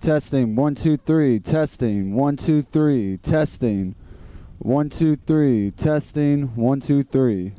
Testing, 1, 2, 3, testing, 1, 2, 3, testing, 1, 2, 3, testing, 1, 2, 3.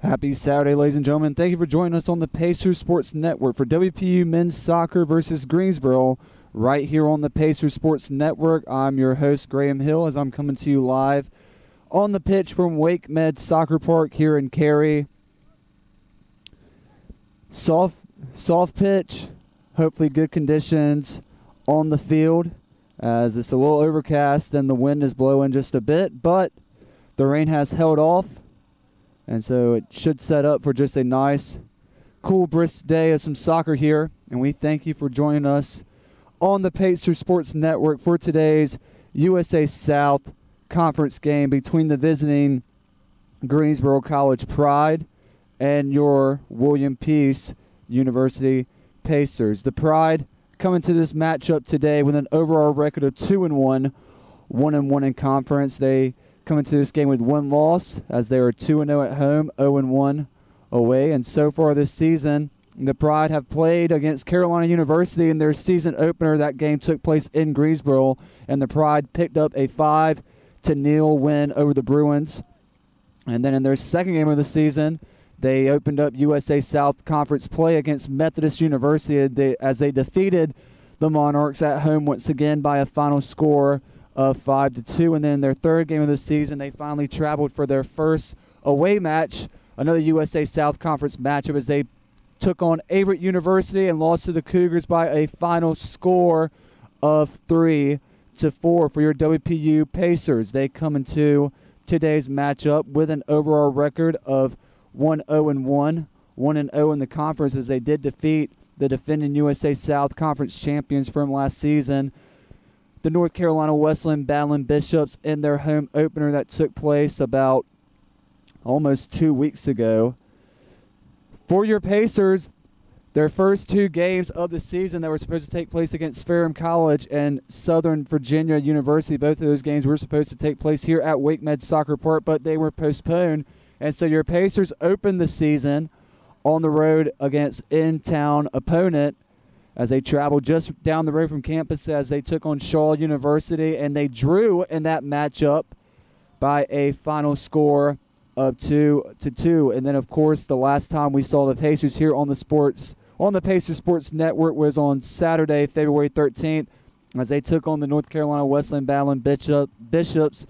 Happy Saturday, ladies and gentlemen. Thank you for joining us on the Pacers Sports Network for WPU Men's Soccer versus Greensboro right here on the Pacers Sports Network. I'm your host, Graham Hill, as I'm coming to you live on the pitch from Wake Med Soccer Park here in Cary. Soft pitch, hopefully good conditions on the field as it's a little overcast and the wind is blowing just a bit, but the rain has held off. And so it should set up for just a nice, cool, brisk day of some soccer here. And we thank you for joining us on the Pacers Sports Network for today's USA South Conference game between the visiting Greensboro College Pride and your William Peace University Pacers. The Pride coming to this matchup today with an overall record of 2-1, 1-1 in conference. They coming to this game with one loss as they are 2-0 at home, 0-1 away. And so far this season, the Pride have played against Carolina University in their season opener. That game took place in Greensboro, and the Pride picked up a 5-0 win over the Bruins. And then in their second game of the season, they opened up USA South Conference play against Methodist University as they defeated the Monarchs at home once again by a final score of 5-2. And then in their third game of the season, they finally traveled for their first away match, another USA South Conference matchup, as they took on Aguirre University and lost to the Cougars by a final score of 3-4 for your WPU Pacers. They come into today's matchup with an overall record of 1-0-1, 1-0 in the conference, as they did defeat the defending USA South Conference champions from last season, the North Carolina Wesleyan battling Bishops, in their home opener that took place about almost 2 weeks ago. For your Pacers, their first two games of the season that were supposed to take place against Ferrum College and Southern Virginia University, both of those games were supposed to take place here at Wake Med Soccer Park, but they were postponed. And so your Pacers opened the season on the road against in-town opponent as they traveled just down the road from campus as they took on Shaw University, and they drew in that matchup by a final score of 2-2. And then, of course, the last time we saw the Pacers here on the Pacers Sports Network was on Saturday, February 13th, as they took on the North Carolina Wesleyan battling Bishops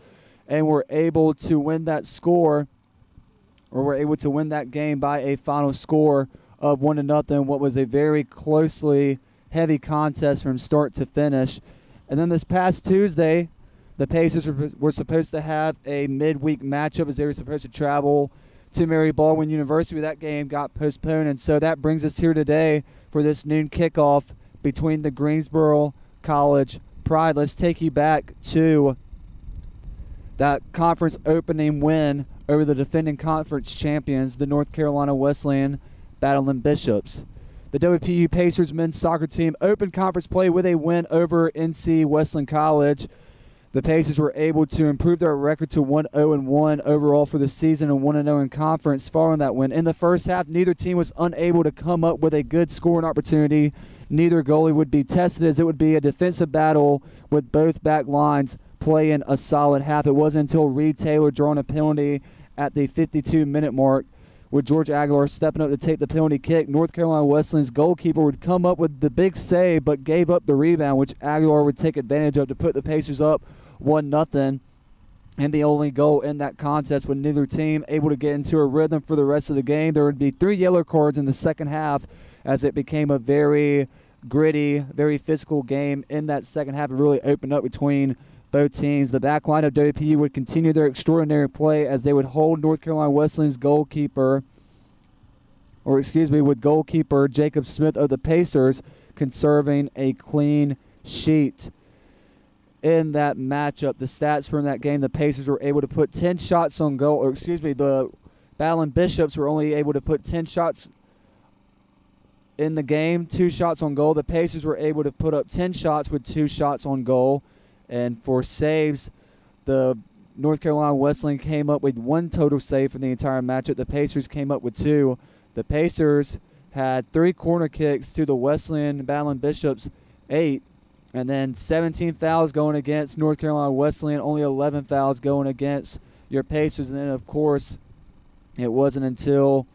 and were able to win that game by a final score of 1-0, what was a very closely heavy contest from start to finish. And then this past Tuesday, the Pacers were supposed to have a midweek matchup as they were supposed to travel to Mary Baldwin University. That game got postponed, and so that brings us here today for this noon kickoff between the Greensboro College Pride. Let's take you back to that conference opening win over the defending conference champions, the North Carolina Wesleyan battling Bishops. The WPU Pacers men's soccer team opened conference play with a win over NC Wesleyan College. The Pacers were able to improve their record to 1-0-1 overall for the season and 1-0 in conference following that win. In the first half, neither team was unable to come up with a good scoring opportunity. Neither goalie would be tested, as it would be a defensive battle with both back lines playing a solid half. It wasn't until Reed Taylor drawing a penalty at the 52-minute mark, with George Aguirre stepping up to take the penalty kick. North Carolina Wesleyan's goalkeeper would come up with the big save but gave up the rebound, which Aguirre would take advantage of to put the Pacers up 1-0. And the only goal in that contest, with neither team able to get into a rhythm for the rest of the game. There would be 3 yellow cards in the second half as it became a very gritty, very physical game in that second half. It really opened up between both teams. The back line of WPU would continue their extraordinary play as they would hold North Carolina Wesleyan's goalkeeper with goalkeeper Jacob Smith of the Pacers conserving a clean sheet in that matchup. The stats from that game, the Pacers were able to put 10 shots on goal, the Battling Bishops were only able to put 10 shots in the game, 2 shots on goal. The Pacers were able to put up 10 shots with 2 shots on goal. And for saves, the North Carolina Wesleyan came up with 1 total save for the entire matchup. The Pacers came up with 2. The Pacers had 3 corner kicks to the Wesleyan Battling Bishops 8. And then 17 fouls going against North Carolina Wesleyan, only 11 fouls going against your Pacers. And then, of course, it wasn't until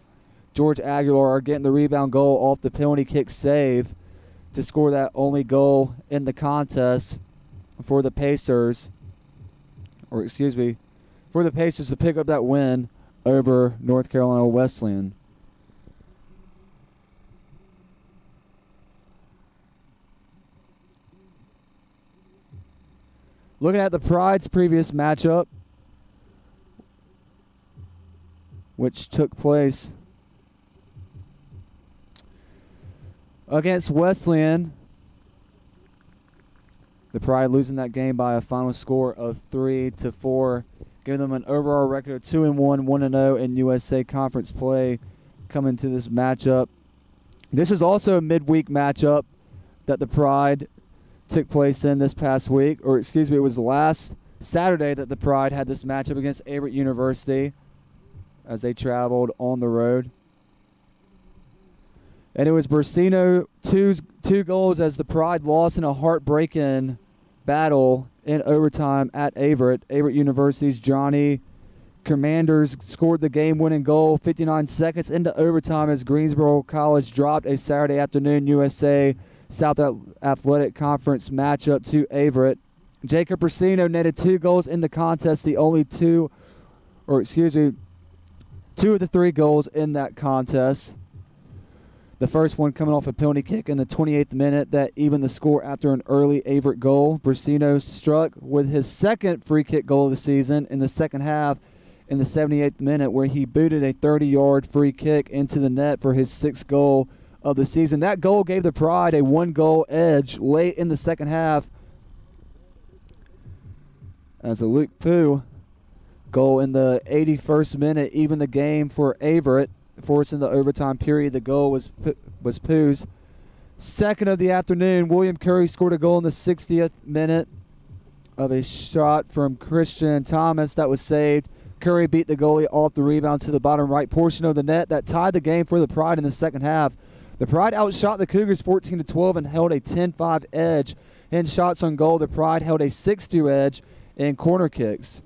George Aguirre getting the rebound goal off the penalty kick save to score that only goal in the contest for the Pacers, for the Pacers to pick up that win over North Carolina Wesleyan. Looking at the Pride's previous matchup, which took place against Wesleyan, the Pride losing that game by a final score of 3-4, giving them an overall record of 2-1, 1-0 in USA Conference play coming to this matchup. This was also a midweek matchup that the Pride took place in this past week, it was last Saturday that the Pride had this matchup against Aguirre University as they traveled on the road. And it was Bursino two goals as the Pride lost in a heartbreaking battle in overtime at Aguirre. Aguirre University's Johnny Commanders scored the game-winning goal 59 seconds into overtime as Greensboro College dropped a Saturday afternoon USA South Athletic Conference matchup to Aguirre. Jacob Bursino netted 2 goals in the contest, the only 2 of the 3 goals in that contest. The first one coming off a penalty kick in the 28th minute that evened the score after an early Aguirre goal. Bursino struck with his second free kick goal of the season in the second half in the 78th minute, where he booted a 30-yard free kick into the net for his 6th goal of the season. That goal gave the Pride a 1-goal edge late in the second half as a Luke Pooh goal in the 81st minute evened the game for Aguirre, forcing the overtime period. The goal was Pooh's second of the afternoon. William Curry scored a goal in the 60th minute of a shot from Christian Thomas that was saved. Curry beat the goalie off the rebound to the bottom right portion of the net. That tied the game for the Pride in the second half. The Pride outshot the Cougars 14-12 and held a 10-5 edge in shots on goal. The Pride held a 6-2 edge in corner kicks.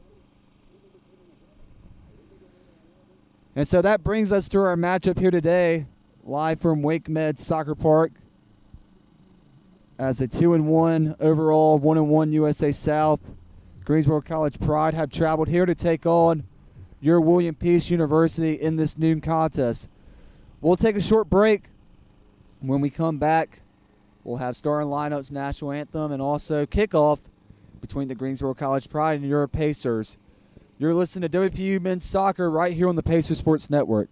And so that brings us to our matchup here today, live from Wake Med Soccer Park, as a 2-1 overall, 1-1 USA South. Greensboro College Pride have traveled here to take on your William Peace University in this noon contest. We'll take a short break. When we come back, we'll have starting lineups, national anthem, and also kickoff between the Greensboro College Pride and your Pacers. You're listening to WPU Men's Soccer right here on the Pacer Sports Network.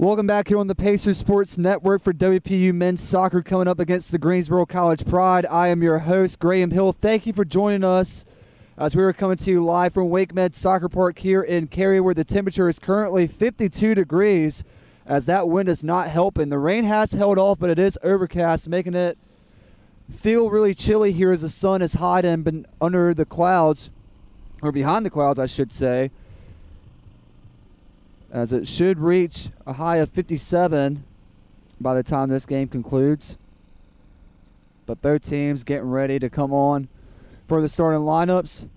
Welcome back here on the Pacers Sports Network for WPU men's soccer coming up against the Greensboro College Pride. I am your host, Graham Hill. Thank you for joining us as we are coming to you live from Wake Med Soccer Park here in Cary, where the temperature is currently 52 degrees as that wind is not helping. The rain has held off, but it is overcast, making it feel really chilly here as the sun is hiding under the clouds, or behind the clouds, I should say, as it should reach a high of 57 by the time this game concludes. But both teams getting ready to come on for the starting lineups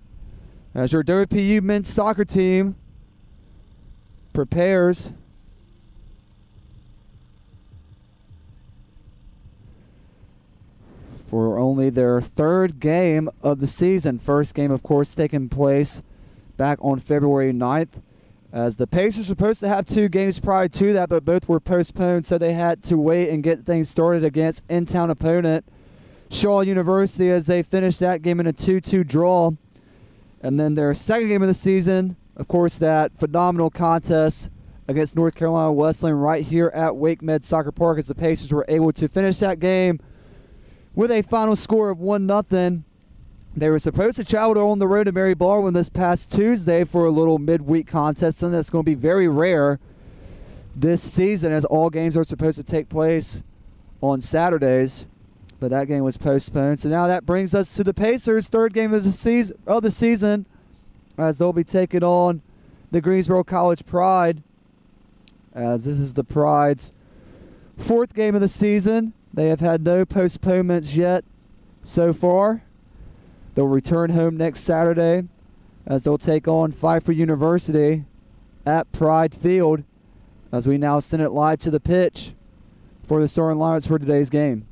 as your WPU men's soccer team prepares for only their third game of the season. First game, of course, taking place back on February 9th. As the Pacers were supposed to have 2 games prior to that, but both were postponed, so they had to wait and get things started against in-town opponent Shaw University as they finished that game in a 2-2 draw. And then their second game of the season, of course, that phenomenal contest against North Carolina Wesleyan right here at Wake Med Soccer Park, as the Pacers were able to finish that game with a final score of 1-0. They were supposed to travel on the road to Mary Baldwin this past Tuesday for a little midweek contest, and that's going to be very rare this season as all games are supposed to take place on Saturdays. But that game was postponed. So now that brings us to the Pacers' third game of the season as they'll be taking on the Greensboro College Pride, as this is the Pride's 4th game of the season. They have had no postponements yet so far. They'll return home next Saturday as they'll take on Pfeiffer University at Pride Field, as we now send it live to the pitch for the starting lineups for today's game.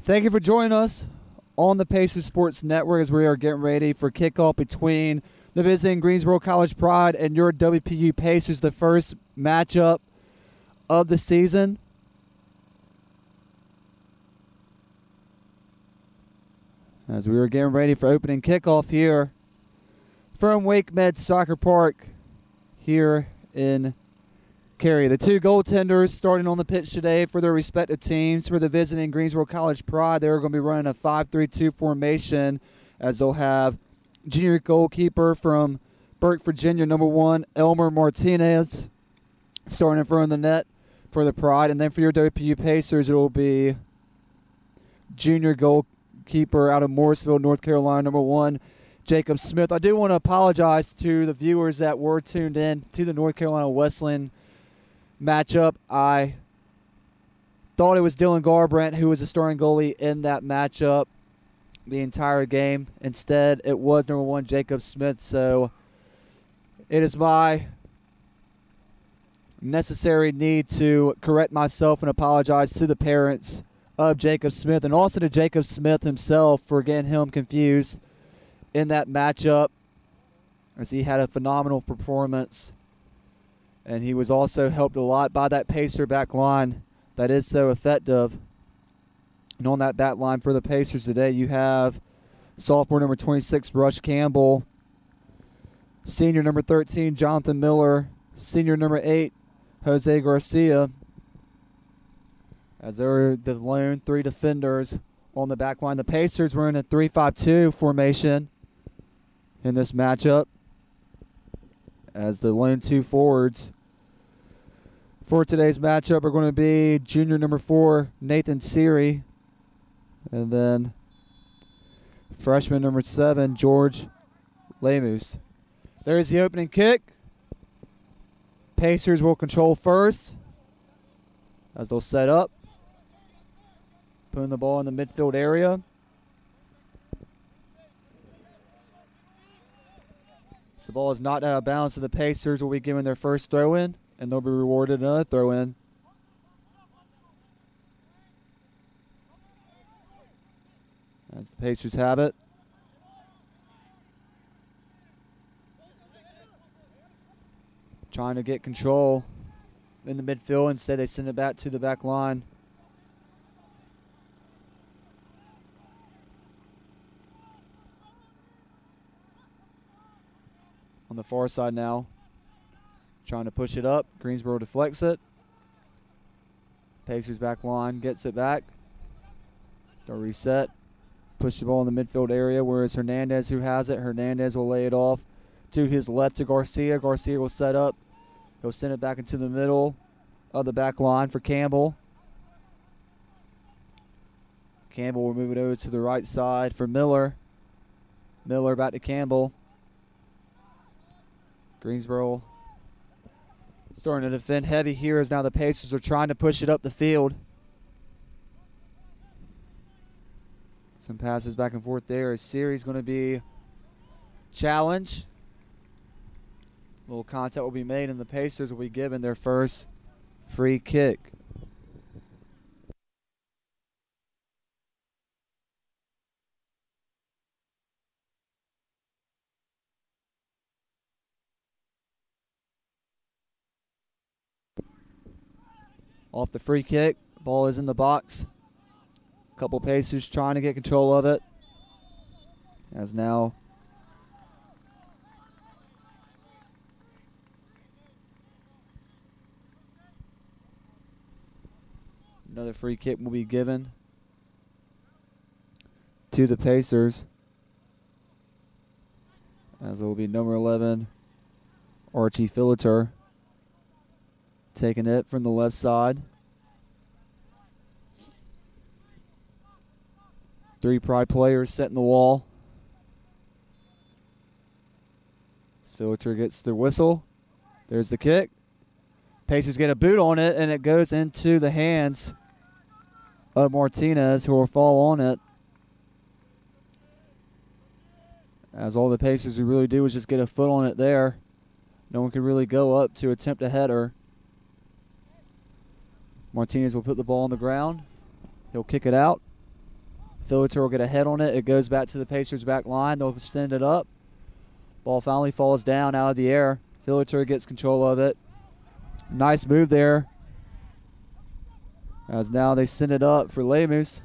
Thank you for joining us on the Pacers Sports Network as we are getting ready for kickoff between the visiting Greensboro College Pride and your WPU Pacers, the first matchup of the season. As we are getting ready for opening kickoff here from Wake Med Soccer Park here in Cary. The two goaltenders starting on the pitch today for their respective teams. For the visiting Greensboro College Pride, they're going to be running a 5-3-2 formation as they'll have junior goalkeeper from Burke, Virginia, number 1, Elmer Martinez, starting in front of the net for the Pride. And then for your WPU Pacers, it will be junior goalkeeper out of Morrisville, North Carolina, number 1, Jacob Smith. I do want to apologize to the viewers that were tuned in to the North Carolina Wesleyan matchup. I thought it was Dylan Garbrandt who was the starting goalie in that matchup the entire game. Instead, it was number 1, Jacob Smith. So it is my necessary need to correct myself and apologize to the parents of Jacob Smith and also to Jacob Smith himself for getting him confused in that matchup, as he had a phenomenal performance. And he was also helped a lot by that Pacer back line that is so effective. And on that back line for the Pacers today, you have sophomore number 26, Rush Campbell, senior number 13, Jonathan Miller, senior number 8, Jose Garcia, as they're the lone 3 defenders on the back line. The Pacers were in a 3-5-2 formation in this matchup, as the lone 2 forwards for today's matchup are going to be junior number 4, Nathan Seary, and then freshman number 7, George Lemus. There's the opening kick. Pacers will control first as they'll set up, putting the ball in the midfield area. So the ball is knocked out of bounds, so the Pacers will be given their first throw-in, and they'll be rewarded another throw-in. As the Pacers have it. Trying to get control in the midfield. Instead, they send it back to the back line. On the far side now, trying to push it up. Greensboro deflects it. Pacers back line gets it back. They'll reset. Push the ball in the midfield area, where it's Hernandez who has it. Hernandez will lay it off to his left to Garcia. Garcia will set up. He'll send it back into the middle of the back line for Campbell. Campbell will move it over to the right side for Miller. Miller back to Campbell. Greensboro starting to defend heavy here as now the Pacers are trying to push it up the field. Some passes back and forth there. A series going to be challenged. A little contact will be made, and the Pacers will be given their first free kick. Off the free kick, ball is in the box. A couple Pacers trying to get control of it. As now another free kick will be given to the Pacers, as it will be number 11, Archie Philiter, taking it from the left side. 3 Pride players setting the wall. Philiter gets the whistle. There's the kick. Pacers get a boot on it, and it goes into the hands of Martinez, who will fall on it. As all the Pacers who really do is just get a foot on it there. No one can really go up to attempt a header. Martinez will put the ball on the ground. He'll kick it out. Filature will get a head on it. It goes back to the Pacers' back line. They'll send it up. Ball finally falls down out of the air. Filature gets control of it. Nice move there. As now they send it up for Lemus.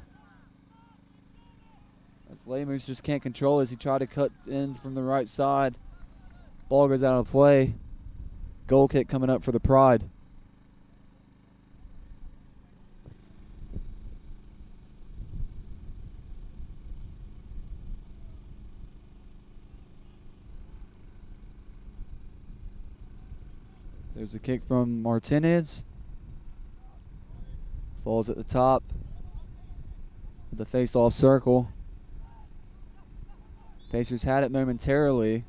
As Lemus just can't control as he tried to cut in from the right side. Ball goes out of play. Goal kick coming up for the Pride. There's a kick from Martinez. Falls at the top of the face-off circle. Pacers had it momentarily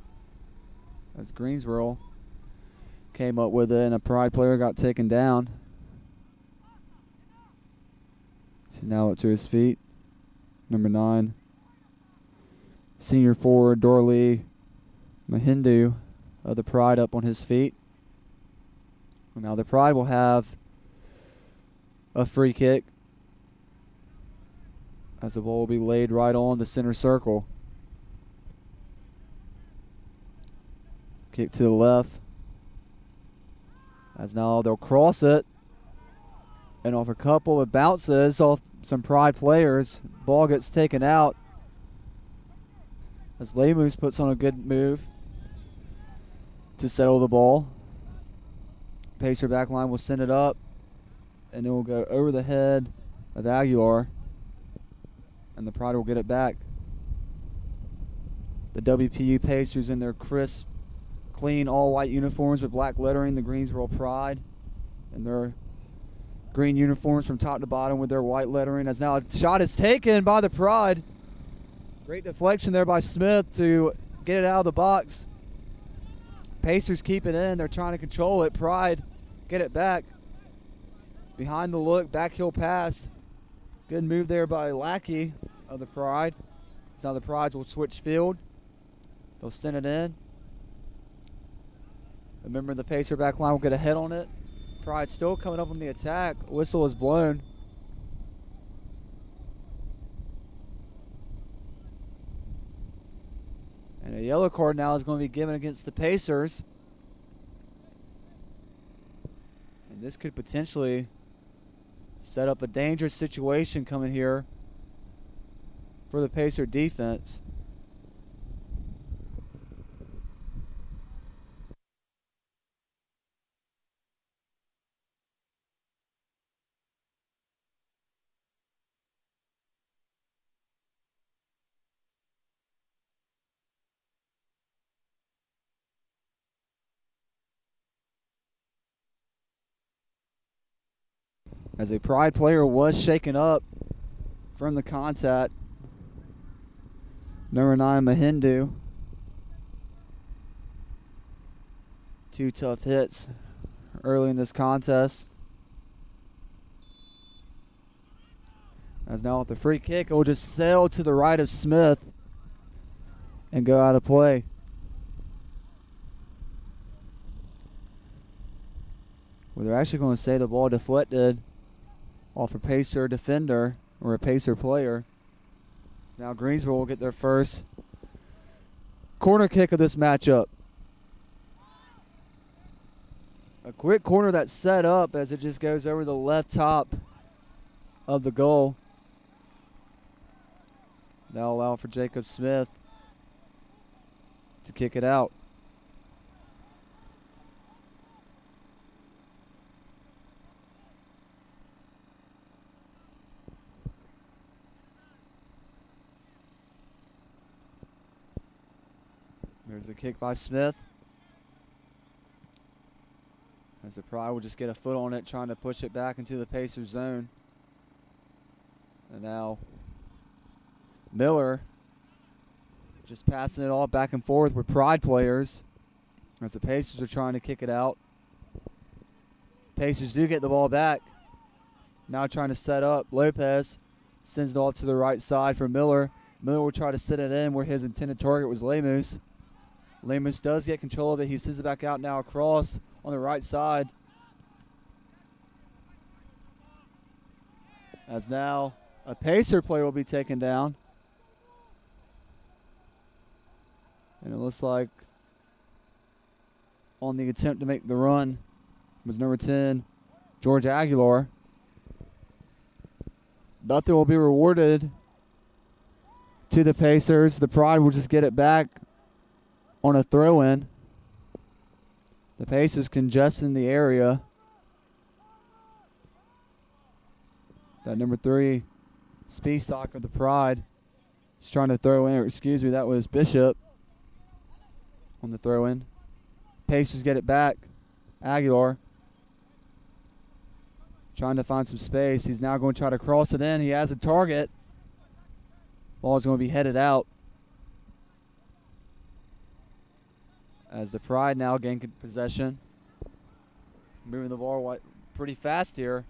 as Greensboro came up with it, and a Pride player got taken down. He's now up to his feet. Number 9. Senior forward Dorley Mahindu of the Pride up on his feet. Now the Pride will have a free kick as the ball will be laid right on the center circle. Kick to the left. As now they'll cross it. And off a couple of bounces off some Pride players, ball gets taken out. As Lemus puts on a good move to settle the ball. Pacer back line will send it up, and it will go over the head of Aguirre, and the Pride will get it back. The WPU Pacers in their crisp, clean, all-white uniforms with black lettering, the Greensboro Pride, and their green uniforms from top to bottom with their white lettering. As now a shot is taken by the Pride. Great deflection there by Smith to get it out of the box. Pacers keep it in. They're trying to control it. Pride get it back. Behind the look, backheel pass. Good move there by Lackey of the Pride. So now the Prides will switch field. They'll send it in. Remember, the Pacer back line will get a head on it. Pride still coming up on the attack. Whistle is blown. And a yellow card now is going to be given against the Pacers. And this could potentially set up a dangerous situation coming here for the Pacer defense. As a Pride player was shaken up from the contact. Number 9, Mahindu. 2 tough hits early in this contest. As now with the free kick, it will just sail to the right of Smith and go out of play. Well, they're actually going to say the ball deflected off a Pacer defender or a Pacer player. So now Greensboro will get their first corner kick of this matchup. A quick corner that's set up as it just goes over the left top of the goal. Now allow for Jacob Smith to kick it out. There's a kick by Smith. As the Pride will just get a foot on it, trying to push it back into the Pacers zone. And now Miller just passing it all back and forth with Pride players as the Pacers are trying to kick it out. Pacers do get the ball back. Now trying to set up. Lopez sends it off to the right side for Miller. Miller will try to sit it in where his intended target was Lemus. Lemus does get control of it. He sends it back out now across on the right side. As now A Pacer player will be taken down. And it looks like on the attempt to make the run was number 10, George Aguirre. Nothing will be rewarded to the Pacers. The Pride will just get it back on a throw-in. The Pacers congesting the area. That number 3, Speedstock of the Pride, is trying to throw in, or excuse me, that was Bishop on the throw-in. Pacers get it back. Aguilar trying to find some space. He's now going to try to cross it in. He has a target. Ball is going to be headed out as the Pride now gain possession. Moving the ball pretty fast here.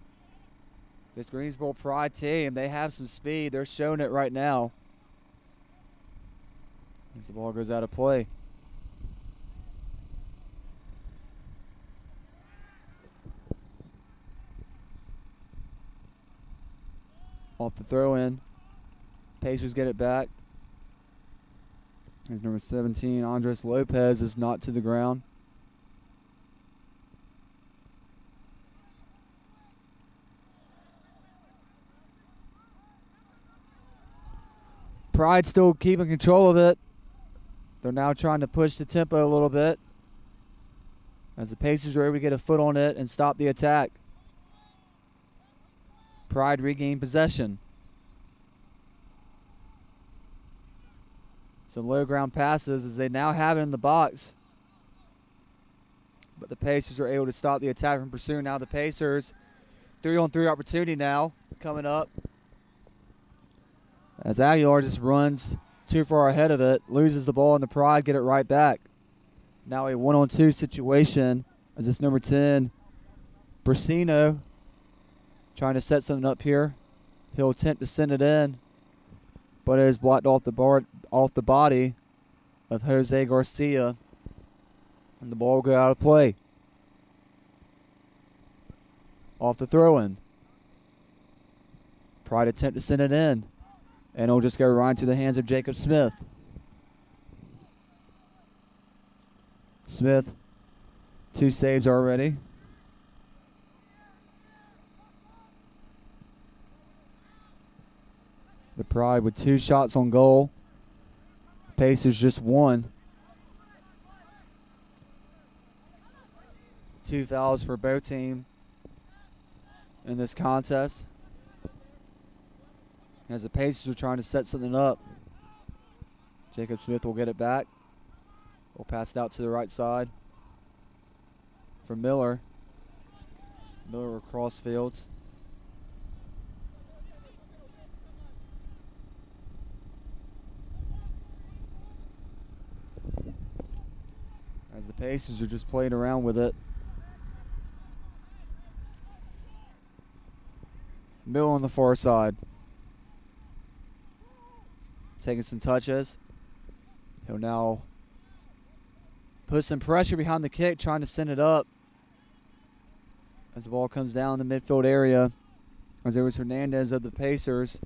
This Greensboro Pride team, they have some speed. They're showing it right now. As the ball goes out of play. Off the throw-in. Pacers get it back. As number 17, Andres Lopez, is knocked to the ground. Pride still keeping control of it. They're now trying to push the tempo a little bit as the Pacers are able to get a foot on it and stop the attack. Pride regain possession. Some low ground passes as they now have it in the box. But the Pacers are able to stop the attack from pursuing. Now the Pacers, 3-on-3 opportunity now coming up. As Aguilar just runs too far ahead of it, loses the ball, and the Pride get it right back. Now a 1-on-2 situation as this number 10, Brasino, trying to set something up here. He'll attempt to send it in, but it is blocked off the body of Jose Garcia, and the ball will go out of play. Off the throw-in. Pride attempt to send it in, and it'll just go right into the hands of Jacob Smith. Smith, 2 saves already. The Pride with 2 shots on goal. Pacers just 1. 2 fouls for both teams in this contest. As the Pacers are trying to set something up. Jacob Smith will get it back. We'll pass it out to the right side for Miller. Miller will cross fields. As the Pacers are just playing around with it. Miller on the far side. Taking some touches. He'll now put some pressure behind the kick, trying to send it up. As the ball comes down the midfield area. As there was Hernandez of the Pacers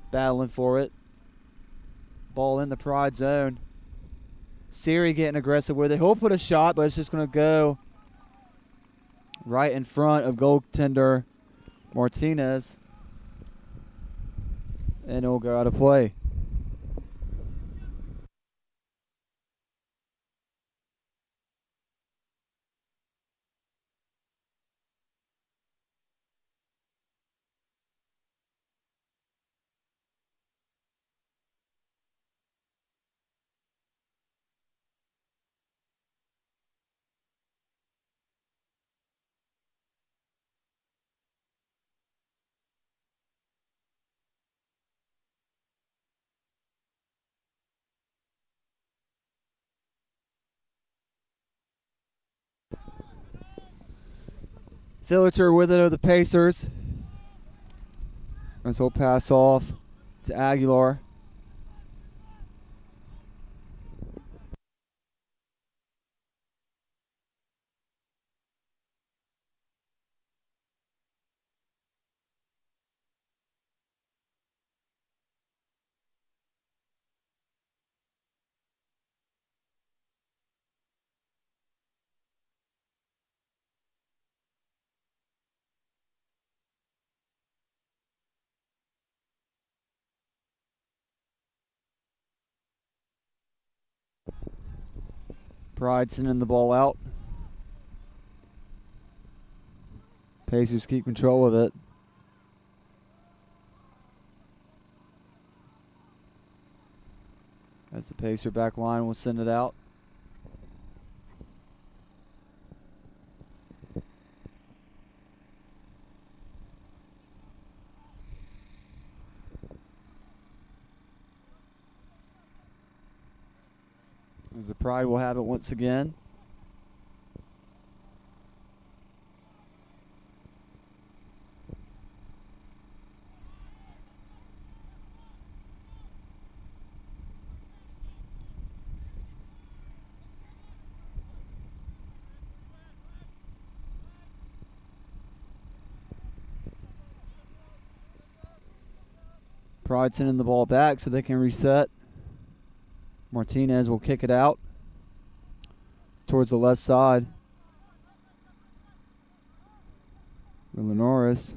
battling for it. Ball in the Pride zone. Siri getting aggressive with it. He'll put a shot, but it's just going to go right in front of goaltender Martinez. And it will go out of play. Filter with it of the Pacers. As he'll pass off to Aguilar. Pride sending the ball out. Pacers keep control of it. As the Pacer back line will send it out. As the Pride will have it once again. Pride sending the ball back so they can reset. Martinez will kick it out towards the left side. Norris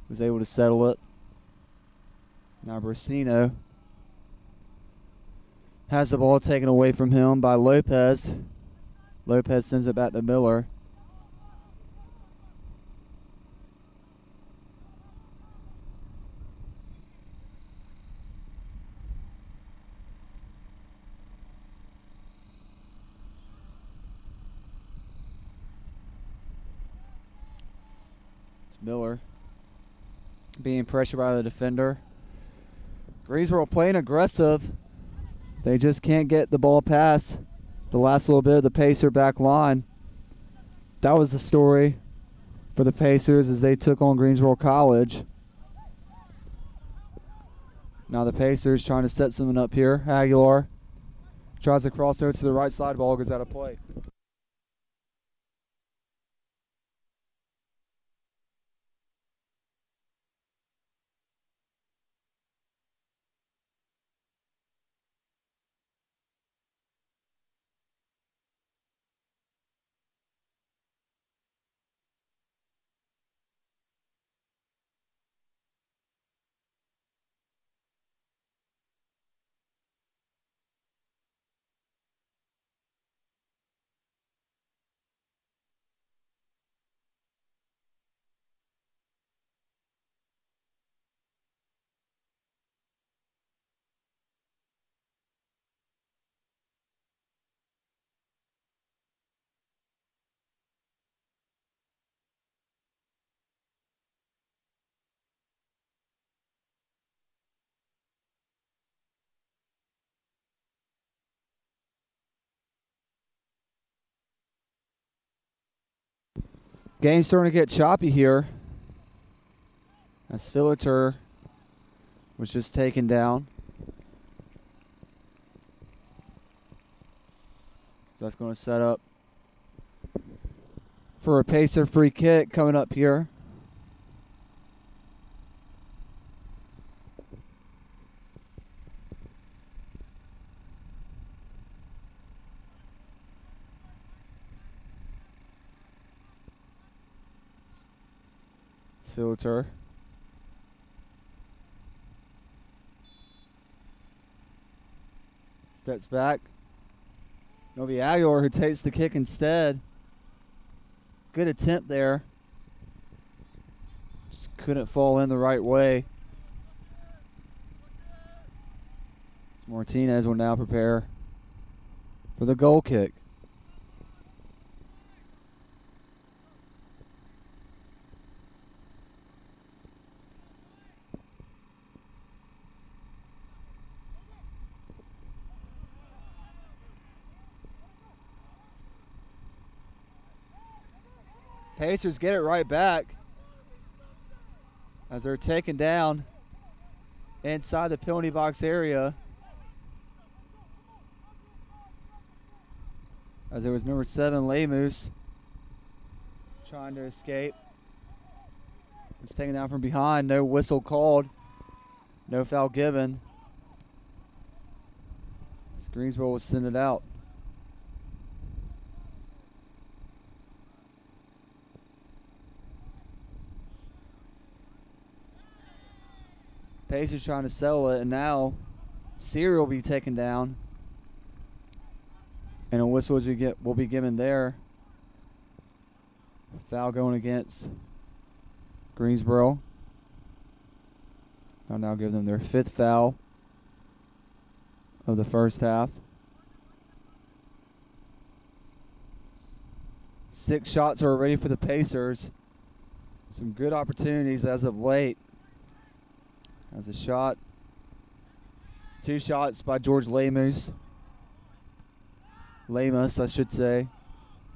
was able to settle it. Now Brasino has the ball taken away from him by Lopez. Lopez sends it back to Miller. Miller being pressured by the defender. Greensboro playing aggressive. They just can't get the ball past the last little bit of the Pacer back line. That was the story for the Pacers as they took on Greensboro College. Now the Pacers trying to set something up here. Aguirre tries to cross over to the right side. Ball goes out of play. Game's starting to get choppy here. As Philiter was just taken down. So that's going to set up for a Pacer free kick coming up here. Filter. Steps back. It'll be Aguirre who takes the kick instead. Good attempt there. Just couldn't fall in the right way. Martinez will now prepare for the goal kick. Pacers get it right back as they're taken down inside the penalty box area. As there was number 7, Lamus, trying to escape. Was taken down from behind. No whistle called. No foul given. Greensboro will send it out. Pacers trying to settle it, and now Sear will be taken down. And a whistle will be given there. Foul going against Greensboro. I'll now give them their 5th foul of the first half. 6 shots are ready for the Pacers. Some good opportunities as of late. As a shot. 2 shots by George Lamus, I should say.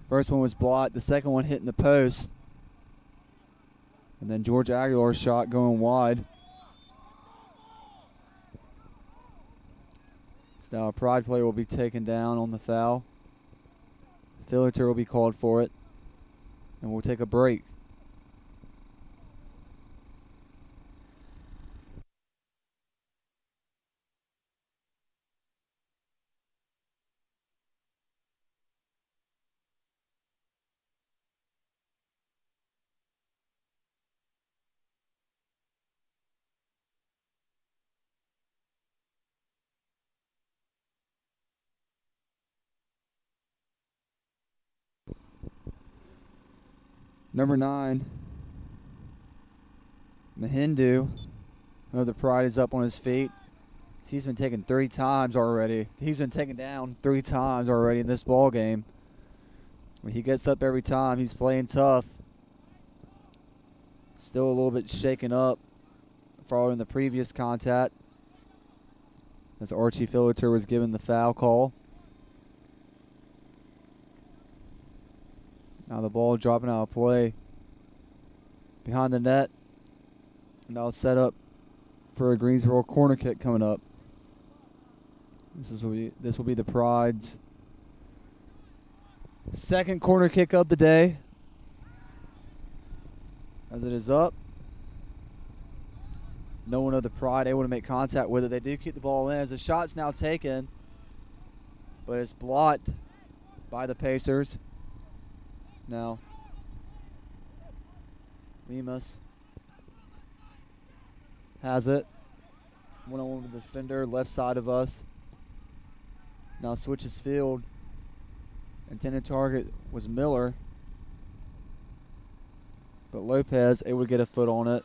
First one was blocked. The second one hitting the post. And then George Aguirre's shot going wide. So now a Pride player will be taken down on the foul. Filleter will be called for it. And we'll take a break. Number 9, Mahindu. Another Pride is up on his feet. He's been taken 3 times already. He's been taken down 3 times already in this ball game. When he gets up every time, he's playing tough. Still a little bit shaken up following the previous contact, as Archie Filleter was given the foul call. Now the ball dropping out of play behind the net. Now it's set up for a Greensboro corner kick coming up. This will be the Pride's second corner kick of the day. As it is up. No one of the Pride able to make contact with it. They do keep the ball in as the shot's now taken, but it's blocked by the Pacers. Now, Lemus has it. One-on-one with the defender, left side of us. Now switches field. Intended target was Miller, but Lopez able to get a foot on it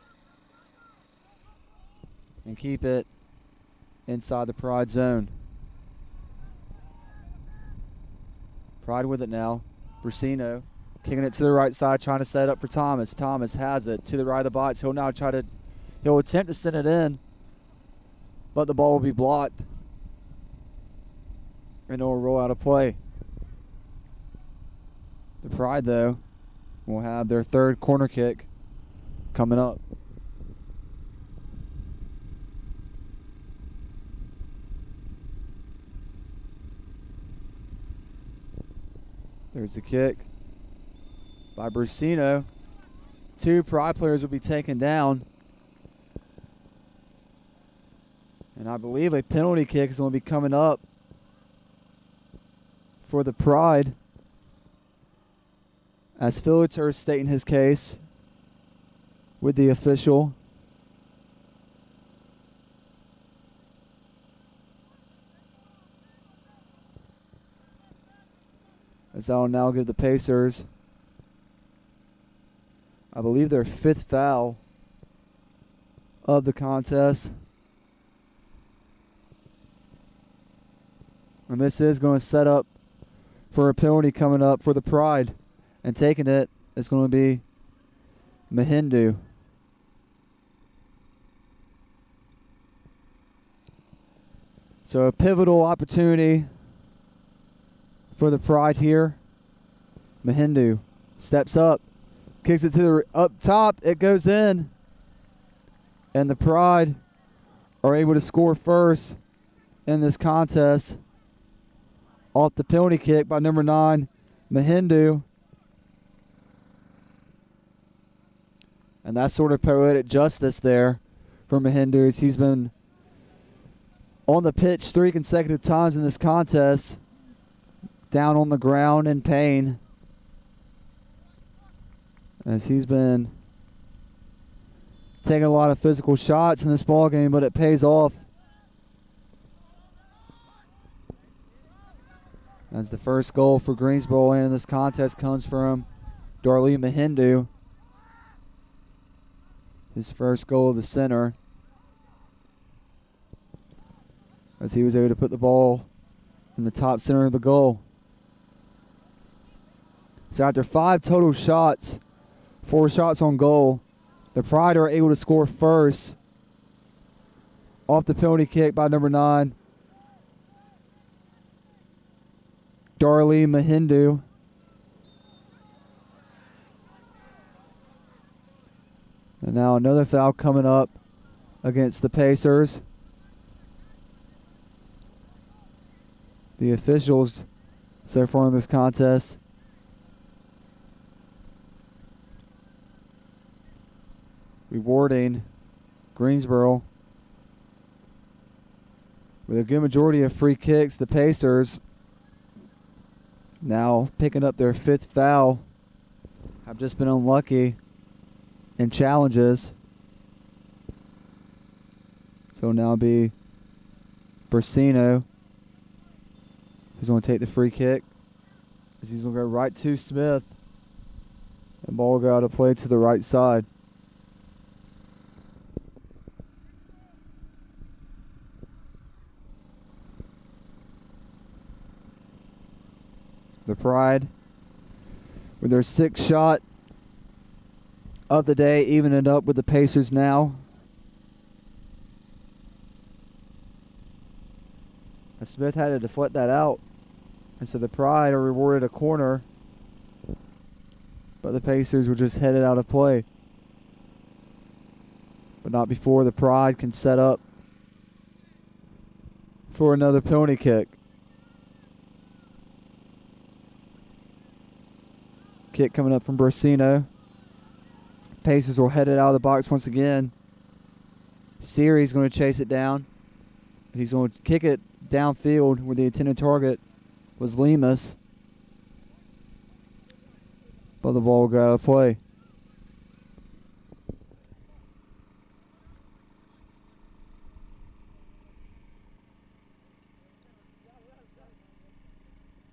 and keep it inside the Pride zone. Pride with it now. Brusino kicking it to the right side, trying to set it up for Thomas. Thomas has it to the right of the box. He'll attempt to send it in, but the ball will be blocked, and it will roll out of play. The Pride, though, will have their 3rd corner kick coming up. There's the kick by Brusino. 2 Pride players will be taken down. And I believe a penalty kick is going to be coming up for the Pride, as Filleter is stating his case with the official. As I'll now give the Pacers, I believe, their 5th foul of the contest. And this is going to set up for a penalty coming up for the Pride. And taking it is going to be Mahindu. So a pivotal opportunity for the Pride here. Mahindu steps up, kicks it to the up top. It goes in. And the Pride are able to score first in this contest off the penalty kick by number 9, Mahindu. And that's sort of poetic justice there for Mahindu, as he's been on the pitch 3 consecutive times in this contest, down on the ground in pain, as he's been taking a lot of physical shots in this ball game, but it pays off. As the first goal for Greensboro in this contest comes from Darlene Mahindu. His first goal of the center, as he was able to put the ball in the top center of the goal. So after 5 total shots, 4 shots on goal, the Pride are able to score first off the penalty kick by number 9, Darlene Mahindu. And now another foul coming up against the Pacers. The officials so far in this contest rewarding Greensboro with a good majority of free kicks. The Pacers now picking up their 5th foul. Have just been unlucky in challenges. So now be Bursino who's going to take the free kick, as he's going to go right to Smith. And ball will go out of play to the right side. The Pride, with their 6th shot of the day, even it up with the Pacers now. As Smith had to deflect that out. And so the Pride are rewarded a corner, but the Pacers were just headed out of play. But not before the Pride can set up for another penalty kick. Kick coming up from Bursino. Pacers will head it out of the box once again. Siri's going to chase it down. He's going to kick it downfield where the intended target was Lemus. But the ball will go out of play.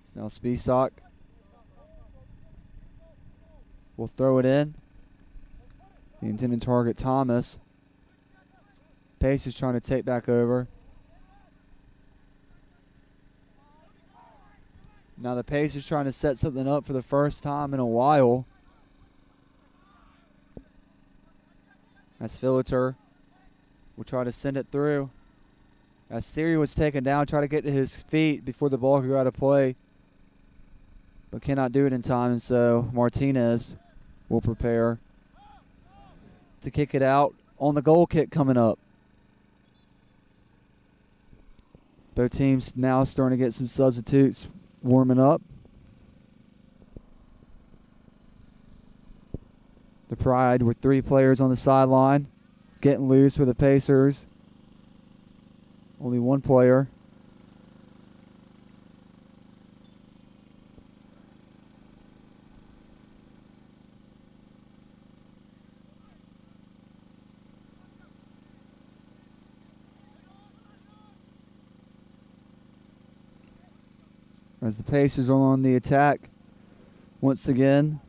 It's now Spisak. We'll throw it in. The intended target, Thomas. Pacers trying to take back over. Now the Pacers trying to set something up for the first time in a while. As Philiter will try to send it through. As Siri was taken down, try to get to his feet before the ball could go out of play, but cannot do it in time, and so Martinez will prepare to kick it out on the goal kick coming up. Both teams now starting to get some substitutes warming up. The Pride with 3 players on the sideline, getting loose for the Pacers. Only 1 player. As the Pacers are on the attack once again.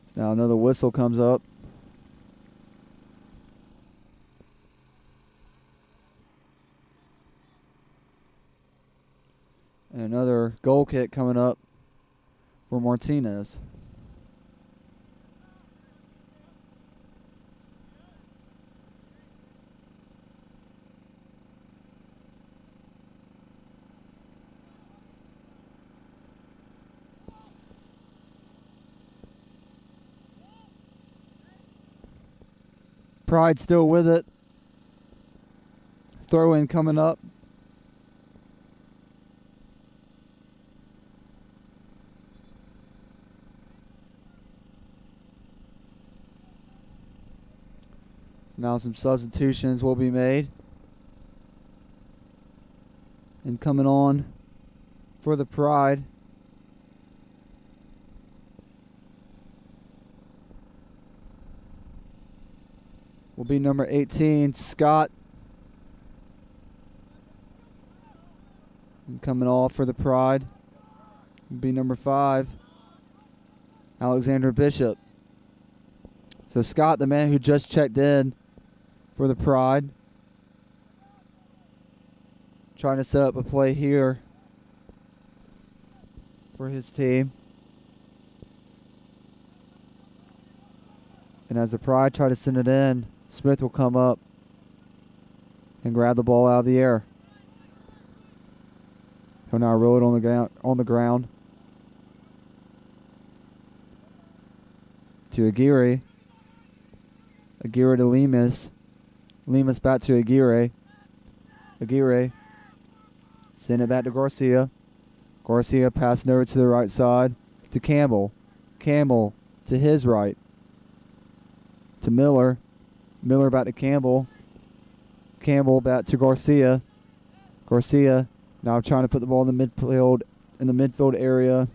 So now another whistle comes up. And another goal kick coming up for Martinez. Pride still with it. Throw in coming up. Now some substitutions will be made. And coming on for the Pride will be number 18, Scott. And coming off for the Pride will be number 5, Alexander Bishop. So Scott, the man who just checked in for the Pride, trying to set up a play here for his team. And as the Pride try to send it in, Smith will come up and grab the ball out of the air. He'll now roll it on the ground to Aguirre. Aguirre to Lemus. Lemus back to Aguirre. Aguirre. Send it back to Garcia. Garcia passing over to the right side to Campbell. Campbell to his right. To Miller. Miller back to Campbell. Campbell back to Garcia. Garcia now trying to put the ball in the midfield area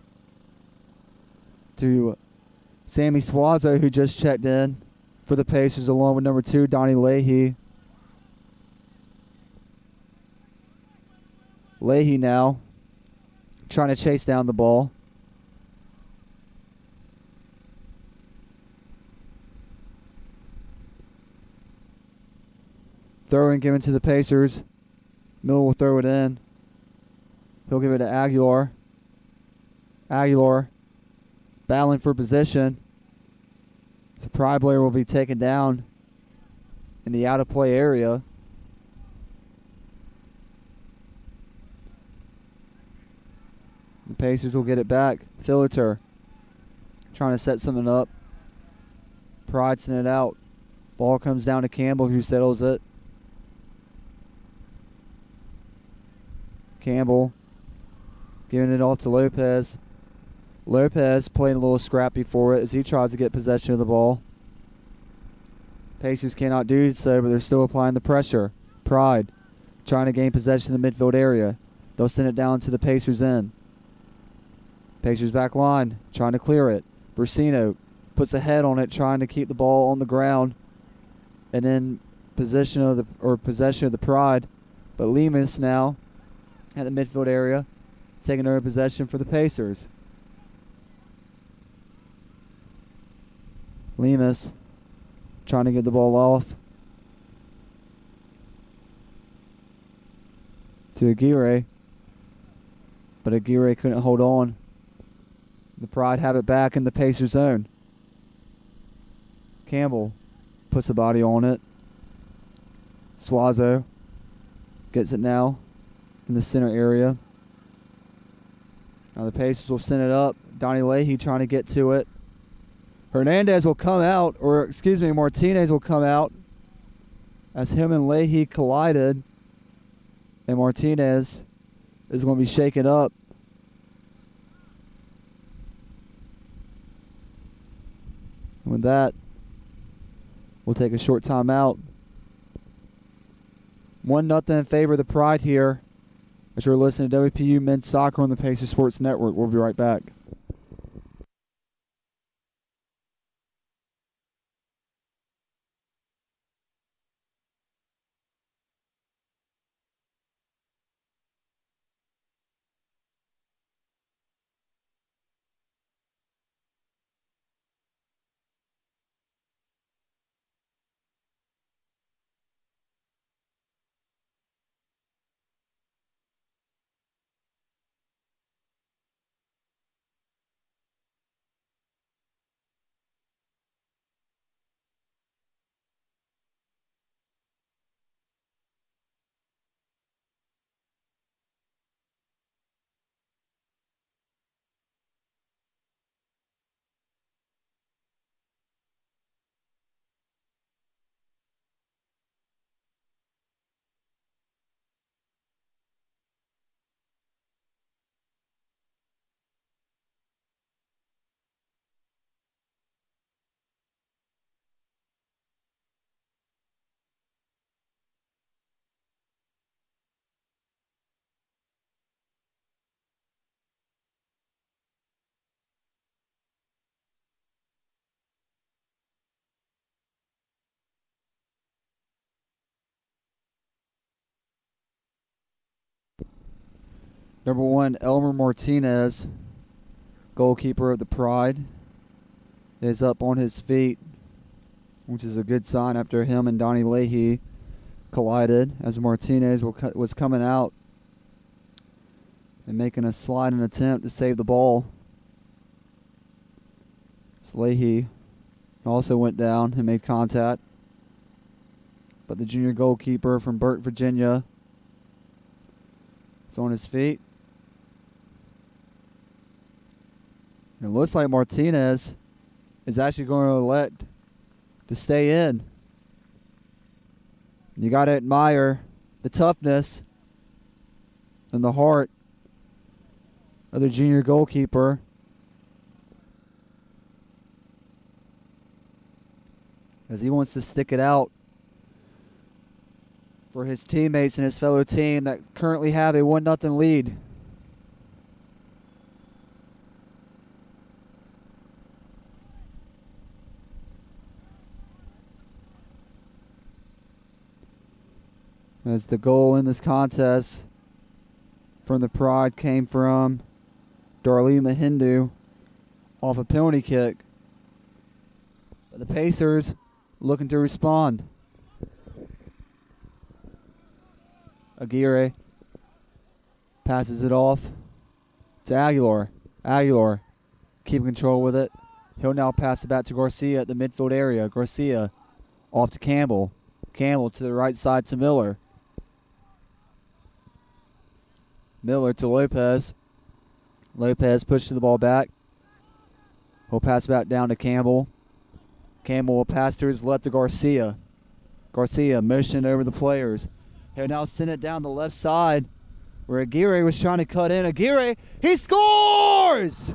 to Sammy Suazo, who just checked in for the Pacers, along with number 2, Donnie Leahy. Leahy now trying to chase down the ball. Throw and given to the Pacers. Miller will throw it in. He'll give it to Aguilar. Aguilar battling for position. So Pride player will be taken down in the out of play area. The Pacers will get it back. Philiter trying to set something up. Pride sent it out. Ball comes down to Campbell, who settles it. Campbell giving it off to Lopez. Lopez playing a little scrappy for it as he tries to get possession of the ball. Pacers cannot do so, but they're still applying the pressure. Pride trying to gain possession of the midfield area. They'll send it down to the Pacers end. Pacers back line trying to clear it. Brusino puts a head on it, trying to keep the ball on the ground and in possession of the Pride. But Lemus now at the midfield area, taking over possession for the Pacers. Lemus trying to get the ball off to Aguirre, but Aguirre couldn't hold on. The Pride have it back in the Pacers zone. Campbell puts a body on it. Suazo gets it now in the center area. Now the Pacers will send it up. Donnie Leahy trying to get to it. Martinez will come out as him and Leahy collided. And Martinez is going to be shaken up. With that, we'll take a short timeout. 1-0 in favor of the Pride here as you're listening to WPU Men's Soccer on the Pacers Sports Network. We'll be right back. Number 1, Elmer Martinez, goalkeeper of the Pride, is up on his feet, which is a good sign after him and Donnie Leahy collided as Martinez was coming out and making a sliding attempt to save the ball. Leahy also went down and made contact, but the junior goalkeeper from Burke, Virginia is on his feet. It looks like Martinez is actually going to elect to stay in. You got to admire the toughness and the heart of the junior goalkeeper. As he wants to stick it out for his teammates and his fellow team that currently have a 1-0 lead. As the goal in this contest from the Pride came from Darlene Mahindu off a penalty kick. But the Pacers looking to respond. Aguirre passes it off to Aguilar. Aguilar keeping control with it. He'll now pass it back to Garcia at the midfield area. Garcia off to Campbell. Campbell to the right side to Miller. Miller to Lopez. Lopez pushes the ball back. He'll pass back down to Campbell. Campbell will pass to his left to Garcia. Garcia motioning over the players. He'll now send it down the left side where Aguirre was trying to cut in. Aguirre, he scores!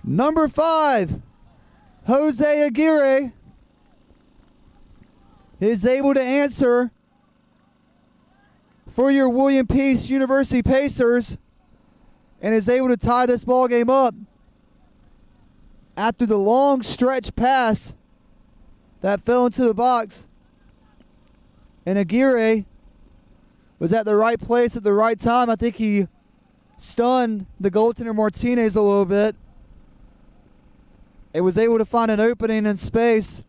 Number 5, Jose Aguirre is able to answer for your William Peace University Pacers and is able to tie this ball game up after the long stretch pass that fell into the box. And Aguirre was at the right place at the right time. I think he stunned the goaltender Martinez a little bit. It was able to find an opening in space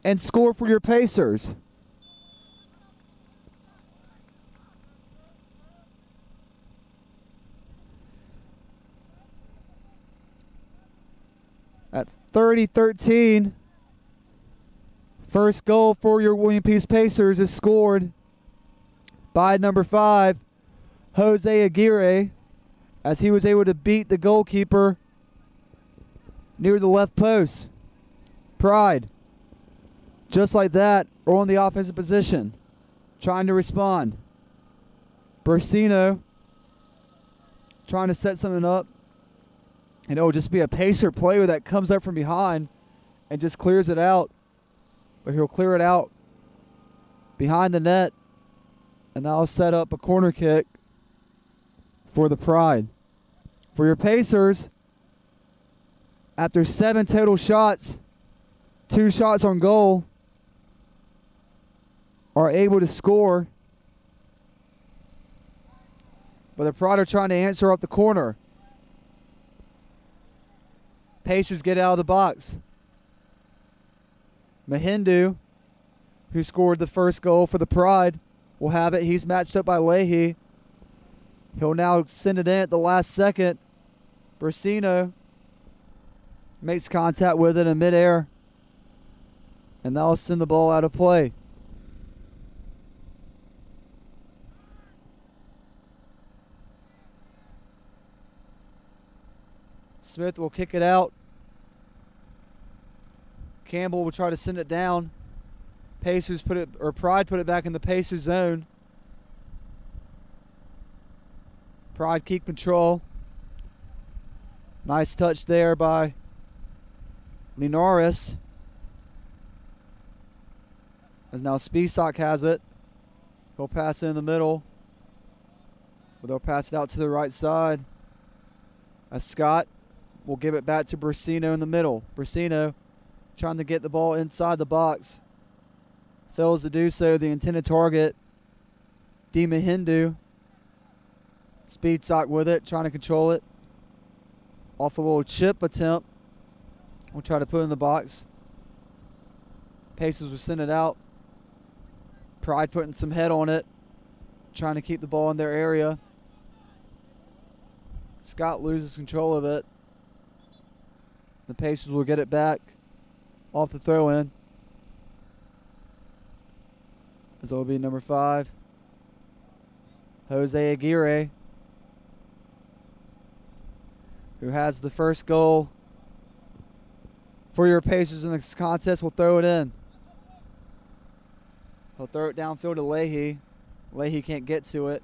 and score for your Pacers. At 30-13, first goal for your William Peace Pacers is scored by number 5, Jose Aguirre, as he was able to beat the goalkeeper near the left post. Pride, just like that, are on the offensive position, trying to respond. Bursino trying to set something up. And it will just be a Pacer player that comes up from behind and just clears it out. But he'll clear it out behind the net. And that'll set up a corner kick for the Pride. For your Pacers, after 7 total shots, 2 shots on goal, are able to score. But the Pride are trying to answer off the corner. Pacers get out of the box. Mahindu, who scored the first goal for the Pride, will have it. He's matched up by Leahy. He'll now send it in at the last second. Bursino makes contact with it in midair. And that'll send the ball out of play. Smith will kick it out. Campbell will try to send it down. Pride put it back in the Pacers zone. Pride keep control. Nice touch there by Linares. As now Spisak has it. He'll pass it in the middle. But they'll pass it out to the right side. As Scott will give it back to Bursino in the middle. Bursino trying to get the ball inside the box Fails to do so. The intended target, Dima Hindu. Speed sock with it, trying to control it. Off a little chip attempt. We'll try to put it in the box. Pacers will send it out. Pride putting some head on it, trying to keep the ball in their area. Scott loses control of it. The Pacers will get it back off the throw-in. As it will be number 5, Jose Aguirre, who has the first goal for your Pacers in this contest. Will throw it in. He'll throw it downfield to Leahy. Leahy can't get to it.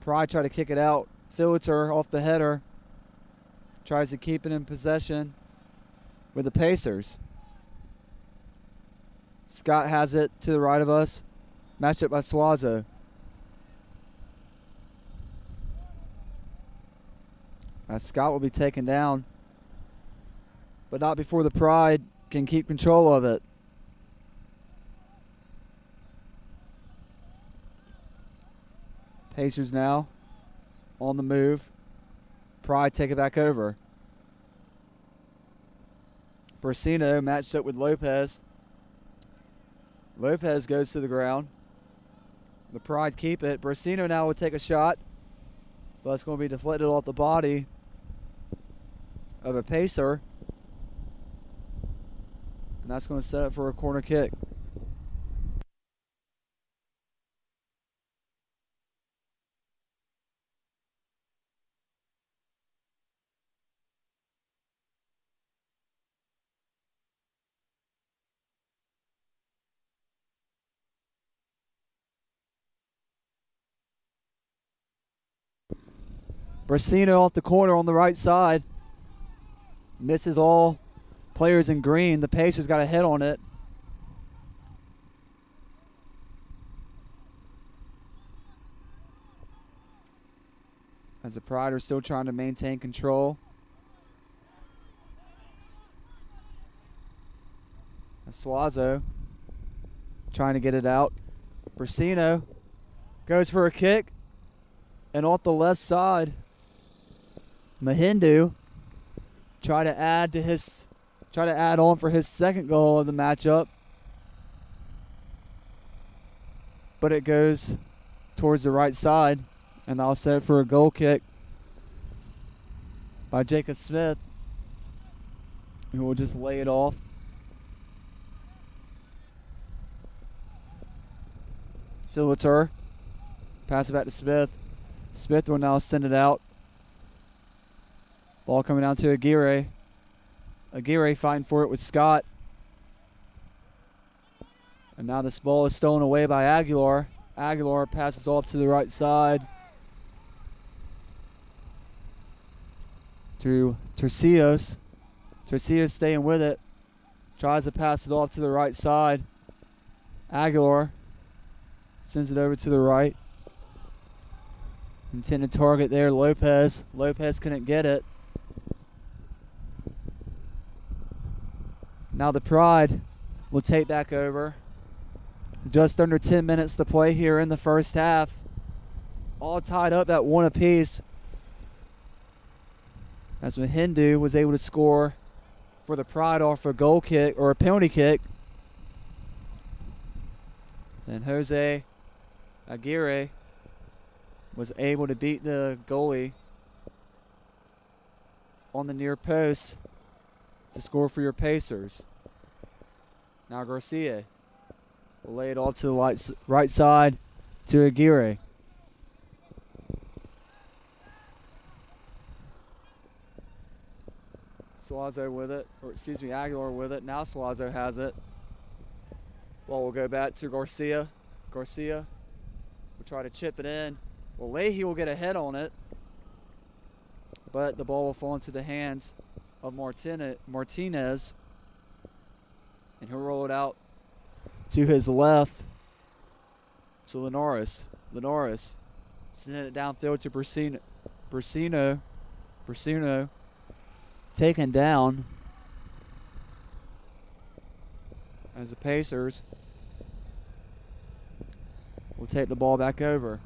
Pride try to kick it out. Filter off the header. Tries to keep it in possession with the Pacers. Scott has it to the right of us. Matched up by Suazo. Scott will be taken down, but not before the Pride can keep control of it. Pacers now on the move. Pride take it back over. Brasino matched up with Lopez. Lopez goes to the ground. The Pride keep it. Brasino now will take a shot, but it's going to be deflected off the body of a Pacer. And that's going to set up for a corner kick. Brasino off the corner on the right side. Misses all players in green. The Pacers got a hit on it. As the Pride are still trying to maintain control. Suazo trying to get it out. Brasino goes for a kick. And off the left side, Mahindu try to add on for his second goal of the matchup. But it goes towards the right side, and I'll set it for a goal kick by Jacob Smith, who will just lay it off. Filater, pass it back to Smith. Smith will now send it out. Ball coming down to Aguirre. Aguirre fighting for it with Scott. And now this ball is stolen away by Aguilar. Aguilar passes off to the right side to Tercios. Tercios staying with it. Tries to pass it off to the right side. Aguilar sends it over to the right. Intended target there, Lopez. Lopez couldn't get it. Now the Pride will take back over. Just under 10 minutes to play here in the first half. All tied up at 1 apiece. As Mahindu was able to score for the Pride off a goal kick or a penalty kick. And Jose Aguirre was able to beat the goalie on the near post to score for your Pacers. Now Garcia will lay it all to the right side to Aguirre. Suazo with it, or excuse me, Aguilar with it. Now Suazo has it. Ball will go back to Garcia. Garcia will try to chip it in. Well, Leahy will get a head on it, but the ball will fall into the hands of Martinez, and he'll roll it out to his left to Linares. Linares sending it downfield to Brasino. Brasino taken down as the Pacers will take the ball back over.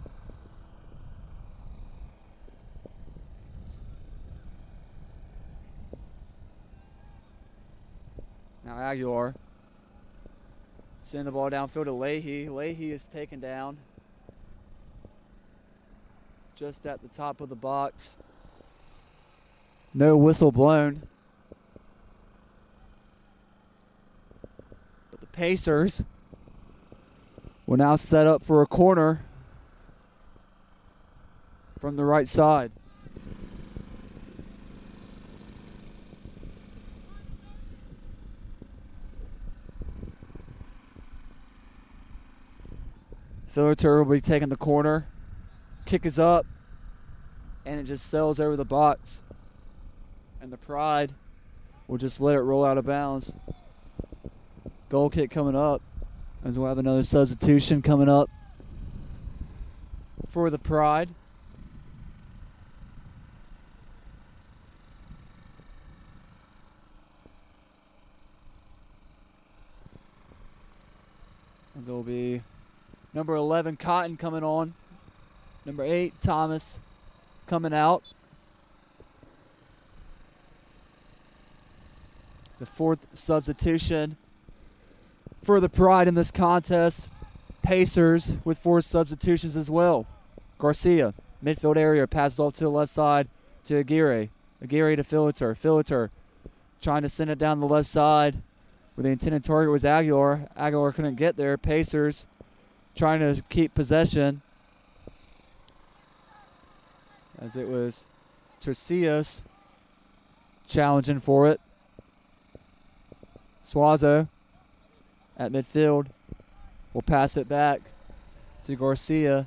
Now Aguirre send the ball downfield to Leahy. Leahy is taken down just at the top of the box. No whistle blown. But the Pacers will now set up for a corner from the right side. Filter will be taking the corner. Kick is up, and it just sails over the box. And the Pride will just let it roll out of bounds. Goal kick coming up, as we'll have another substitution coming up for the Pride. As there will be number 11, Cotton, coming on. Number 8, Thomas, coming out. The fourth substitution for the Pride in this contest. Pacers with 4 substitutions as well. Garcia, midfield area, passes off to the left side to Aguirre. Aguirre to Filter. Filter trying to send it down the left side where the intended target was Aguirre. Aguirre couldn't get there. Pacers trying to keep possession, as it was Tercios challenging for it. Suazo at midfield will pass it back to Garcia.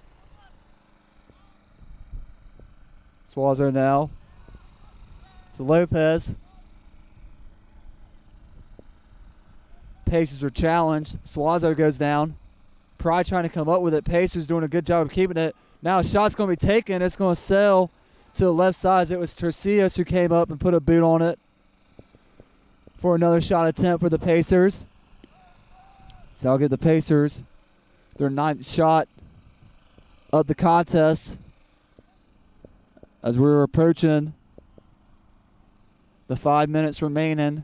Suazo now to Lopez. Pacers are challenged. Suazo goes down. Pride trying to come up with it. Pacers doing a good job of keeping it. Now a shot's going to be taken. It's going to sail to the left side. It was Tercios who came up and put a boot on it for another shot attempt for the Pacers. So I'll give the Pacers their 9th shot of the contest as we're approaching the 5 minutes remaining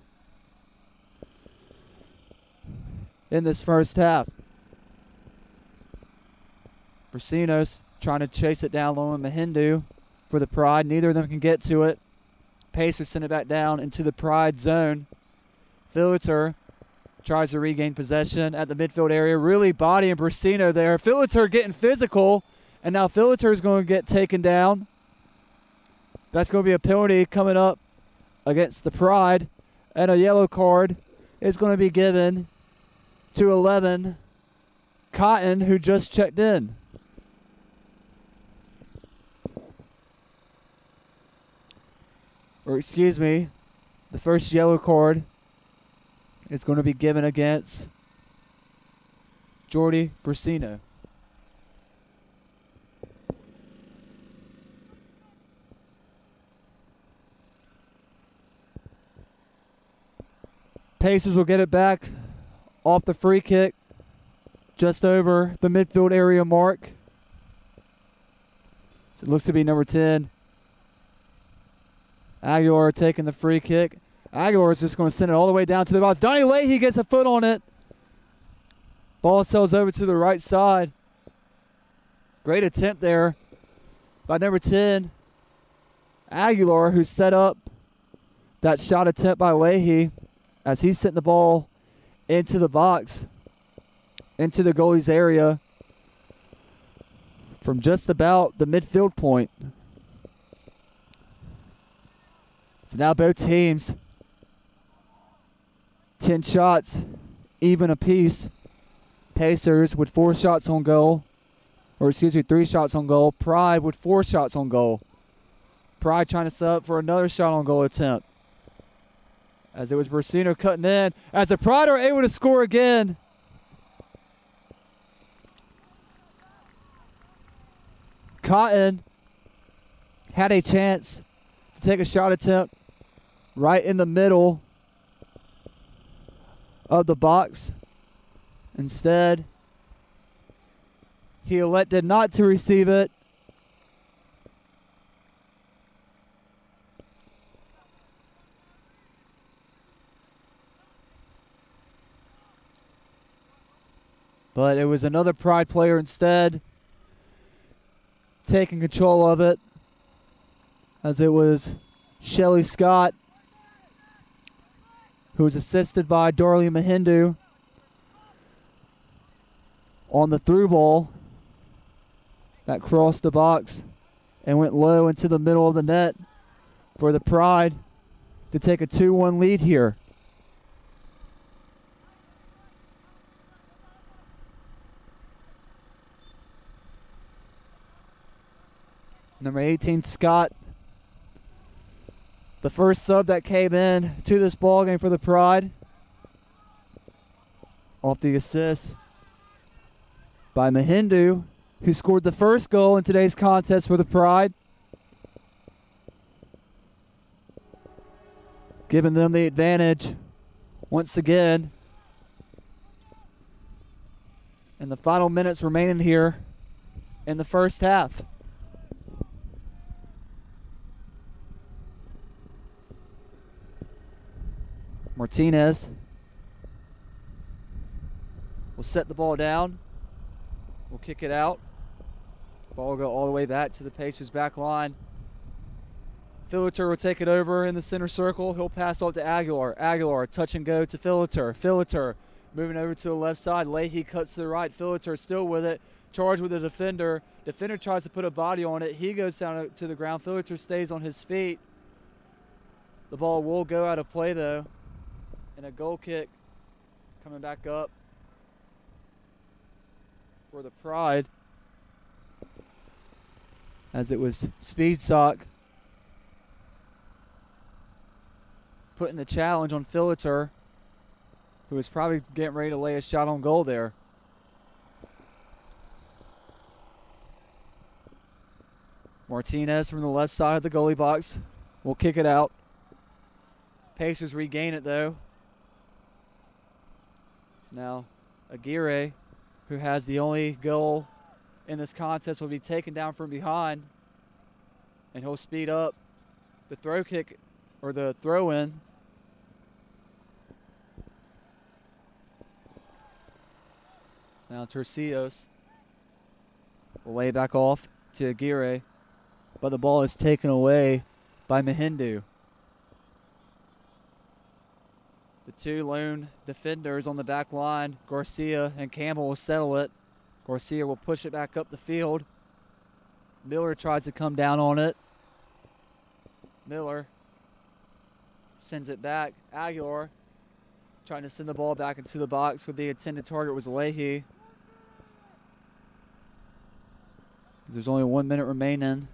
in this first half. Brasinos trying to chase it down low in Mahindu for the Pride. Neither of them can get to it. Pacers send it back down into the Pride zone. Filter tries to regain possession at the midfield area. Really bodying Brasino there. Filter getting physical, and now Filter is going to get taken down. That's going to be a penalty coming up against the Pride, and a yellow card is going to be given to 11, Cotton, who just checked in. Or excuse me, the first yellow card is going to be given against Jordy Brasino. Pacers will get it back off the free kick, just over the midfield area mark. So it looks to be number 10. Aguirre taking the free kick. Aguirre is just going to send it all the way down to the box. Donnie Leahy gets a foot on it. Ball sails over to the right side. Great attempt there by number 10, Aguirre, who set up that shot attempt by Leahy as he sent the ball into the box, into the goalie's area from just about the midfield point. So now both teams, 10 shots, even apiece. Pacers with 4 shots on goal, or excuse me, 3 shots on goal. Pride with 4 shots on goal. Pride trying to set up for another shot on goal attempt, as it was Brasino cutting in, as the Pride are able to score again. Cotton had a chance to take a shot attempt right in the middle of the box. Instead, He elected not to receive it. But it was another Pride player instead taking control of it, as it was Shelly Scott, who was assisted by Darlene Mahindu on the through ball that crossed the box and went low into the middle of the net for the Pride to take a 2-1 lead here. Number 18, Scott, the first sub that came in to this ball game for the Pride, off the assist by Mahindu, who scored the first goal in today's contest for the Pride, giving them the advantage once again. And the final minutes remaining here in the first half. Martinez will set the ball down. We'll kick it out. Ball will go all the way back to the Pacers' back line. Philiter will take it over in the center circle. He'll pass off to Aguilar. Aguilar, touch and go to Philiter. Philiter moving over to the left side. Leahy cuts to the right. Philiter still with it. Charged with the defender. Defender tries to put a body on it. He goes down to the ground. Philiter stays on his feet. The ball will go out of play, though. And a goal kick coming back up for the Pride, as it was Speedsock putting the challenge on Philiter, who was probably getting ready to lay a shot on goal there. Martinez from the left side of the goalie box will kick it out. Pacers regain it, though. It's now Aguirre, who has the only goal in this contest, will be taken down from behind, and he'll speed up the throw kick, or the throw in. It's now Tercios. Will lay back off to Aguirre, but the ball is taken away by Mahindu. The two lone defenders on the back line, Garcia and Campbell, will settle it. Garcia will push it back up the field. Miller tries to come down on it. Miller sends it back. Aguilar trying to send the ball back into the box, with the intended target was Leahy. There's only 1 minute remaining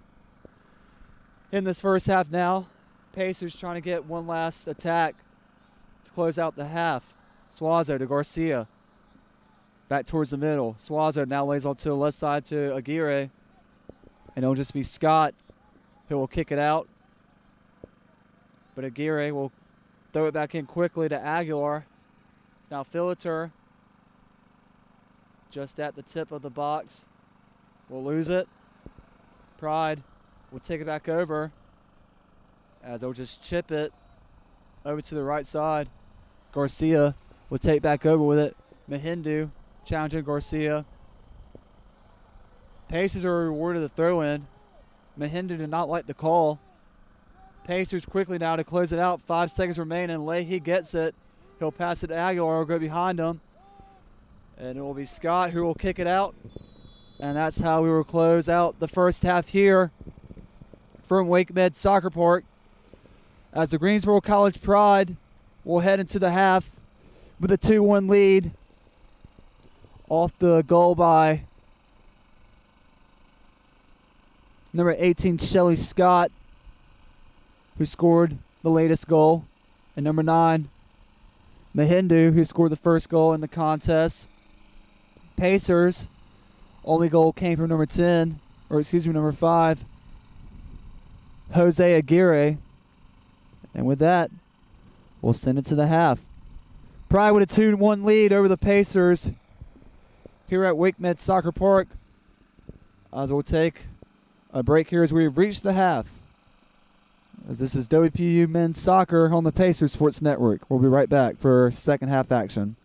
in this first half now. Pacers trying to get one last attack to close out the half. Suazo to Garcia. Back towards the middle. Suazo now lays on to the left side to Aguirre. And it'll just be Scott who will kick it out. But Aguirre will throw it back in quickly to Aguilar. It's now Philiter just at the tip of the box. We'll lose it. Pride will take it back over, as they'll just chip it over to the right side. Garcia will take back over with it. Mahindu challenging Garcia. Pacers are rewarded the throw-in. Mahindu did not like the call. Pacers quickly now to close it out. 5 seconds remaining. Leahy gets it. He'll pass it to Aguilar. Will go behind him. And it will be Scott who will kick it out. And that's how we will close out the first half here from Wake Med Soccer Park, as the Greensboro College Pride will head into the half with a 2-1 lead off the goal by number 18, Shelly Scott, who scored the latest goal, and number 9, Mahindu, who scored the first goal in the contest. Pacers, only goal came from number 5, Jose Aguirre. And with that, we'll send it to the half. Pride with a 2-1 lead over the Pacers here at Wake Med Soccer Park. as we'll take a break here as we've reached the half. As this is WPU Men's Soccer on the Pacers Sports Network. We'll be right back for second half action.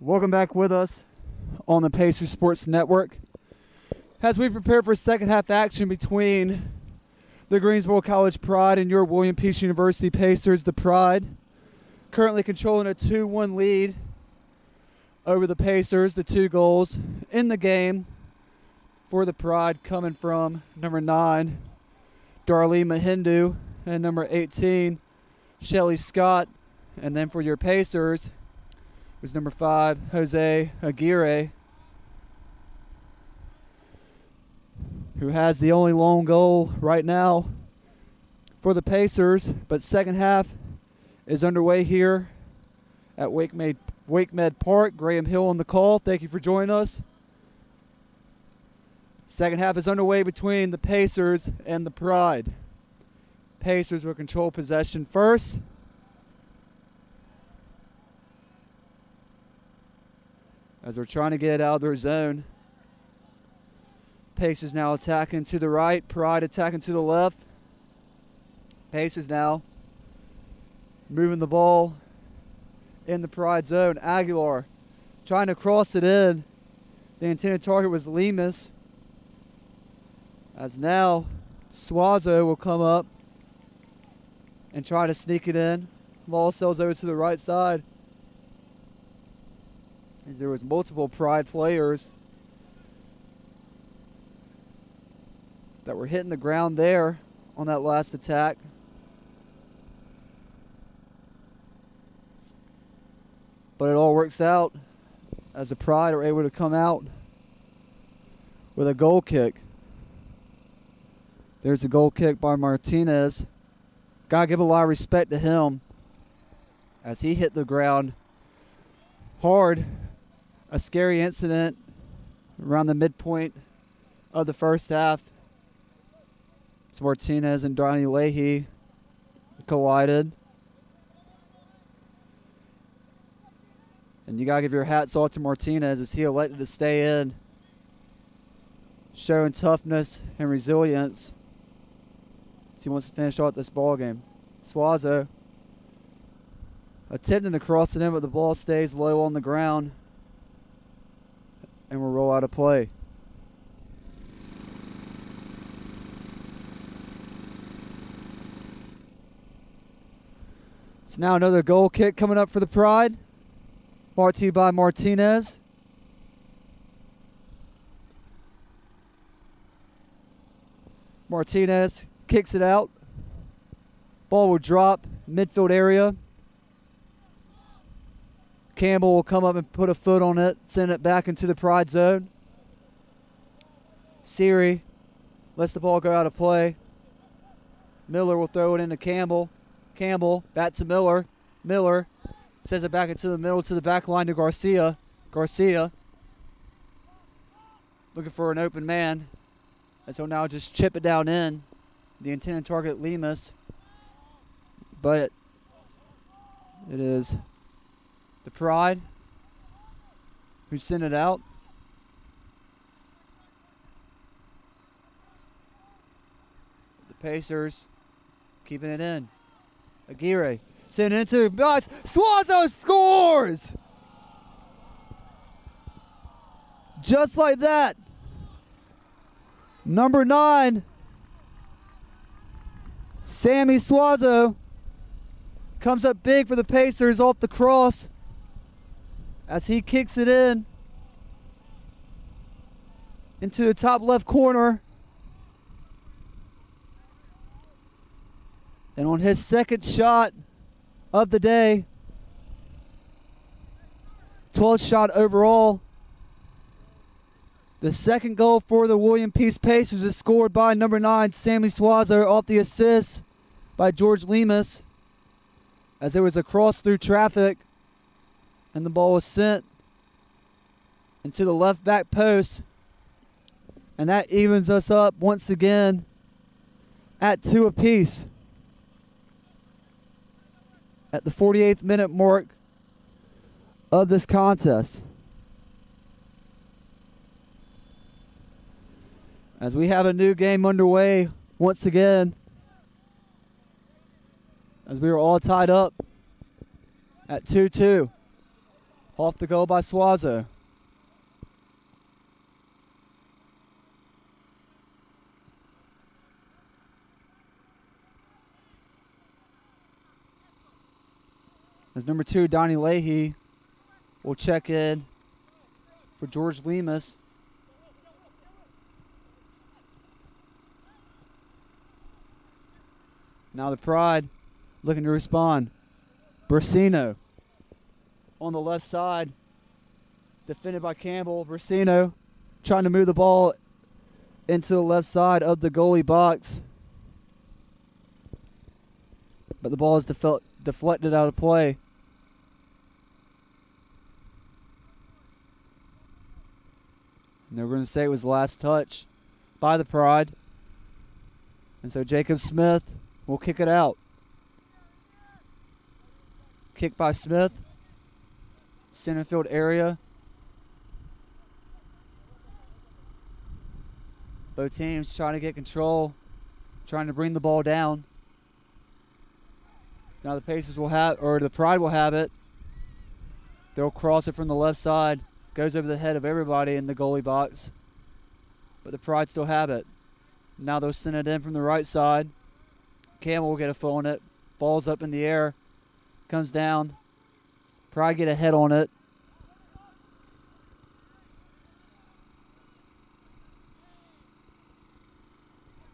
Welcome back with us on the Pacers Sports Network as we prepare for second half action between the Greensboro College Pride and your William Peace University Pacers. The Pride currently controlling a 2-1 lead over the Pacers. The 2 goals in the game for the Pride coming from number 9, Darlene Mahindu, and number 18, Shelly Scott. And then for your Pacers was number 5, Jose Aguirre, who has the only lone goal right now for the Pacers. But second half is underway here at Wake Med Park. Graham Hill on the call. Thank you for joining us. Second half is underway between the Pacers and the Pride. Pacers will control possession first. As they're trying to get it out of their zone. Pacers now attacking to the right. Pride attacking to the left. Pacers now moving the ball in the Pride zone. Aguirre trying to cross it in. The intended target was Lemus. As now Suazo will come up and try to sneak it in. Ball sails over to the right side. As there was multiple Pride players that were hitting the ground there on that last attack. But it all works out as the Pride are able to come out with a goal kick. There's a goal kick by Martinez. Gotta give a lot of respect to him as he hit the ground hard. A scary incident around the midpoint of the first half. It's Martinez and Donnie Leahy collided. And you got to give your hats off to Martinez as he elected to stay in, showing toughness and resilience as he wants to finish off this ball game. Suazo attempting to cross it in, but the ball stays low on the ground and will roll out of play. So now another goal kick coming up for the Pride. Brought to you by Martinez. Martinez kicks it out. Ball will drop midfield area. Campbell will come up and put a foot on it, send it back into the Pride zone. Siri lets the ball go out of play. Miller will throw it into Campbell. Campbell back to Miller. Miller sends it back into the middle to the back line to Garcia. Garcia looking for an open man, as he'll now just chip it down in. The intended target, Lemus. But it is the Pride who sent it out. The Pacers keeping it in. Aguirre sending it into the box. Suazo scores! Just like that. Number 9, Sammy Suazo, comes up big for the Pacers off the cross as he kicks it in into the top left corner. And on his second shot of the day, 12th shot overall, the second goal for the William Peace Pacers is scored by number 9, Sammy Suazo, off the assist by George Lemus, as there was a cross through traffic and the ball was sent into the left back post. And that evens us up once again at 2 apiece. At the 48th minute mark of this contest. As we have a new game underway once again, as we are all tied up at 2-2. Off the goal by Suazo. As number 2, Donnie Leahy, will check in for George Lemus. Now the Pride looking to respond. Brasino on the left side, defended by Campbell. Brasino trying to move the ball into the left side of the goalie box, but the ball is deflected out of play. And they're going to say it was the last touch by the Pride. And so Jacob Smith will kick it out. Kick by Smith. Center field area. Both teams trying to get control, trying to bring the ball down. Now the Pacers will have, or the Pride will have it. They'll cross it from the left side. Goes over the head of everybody in the goalie box. But the Pride still have it. Now they'll send it in from the right side. Campbell will get a foot on it. Ball's up in the air. Comes down. Pride get a head on it.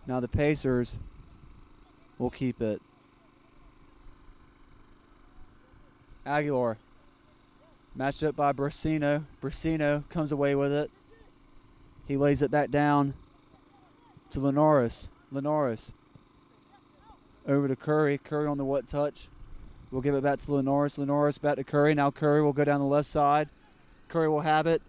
Now the Pacers will keep it. Aguirre. Matched up by Brasino. Brasino comes away with it. He lays it back down to Lenoris. Lenoris over to Curry. Curry on the wet touch. We'll give it back to Lenoris. Lenoris back to Curry. Now Curry will go down the left side. Curry will have it.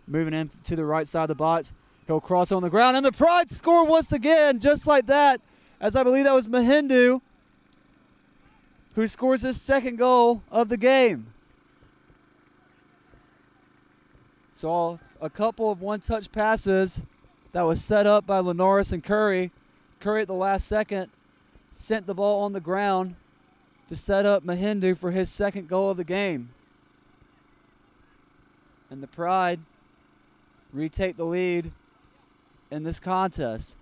Moving in to the right side of the box. He'll cross on the ground. And the Pride score once again, just like that. As I believe that was Mahindu, who scores his second goal of the game. So a couple of one-touch passes that was set up by Lenoris and Curry. Curry at the last second sent the ball on the ground to set up Mahindu for his second goal of the game. And the Pride retake the lead in this contest.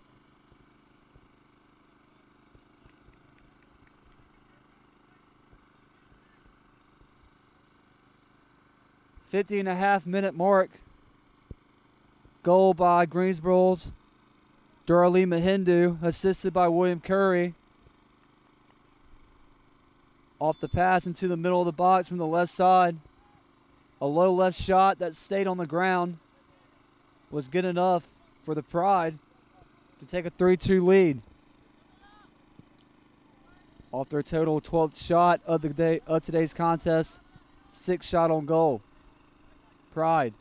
.50.5 mark. Goal by Greensboro's Durali Mahindu, assisted by William Curry. Off the pass into the middle of the box from the left side. A low left shot that stayed on the ground was good enough for the Pride to take a 3-2 lead. Off their total 12th shot of the day of today's contest, 6th shot on goal. Pride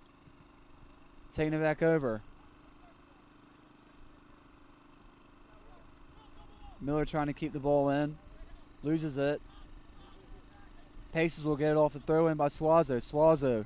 taking it back over. Miller trying to keep the ball in. Loses it. Pacers will get it off the throw-in by Suazo. Suazo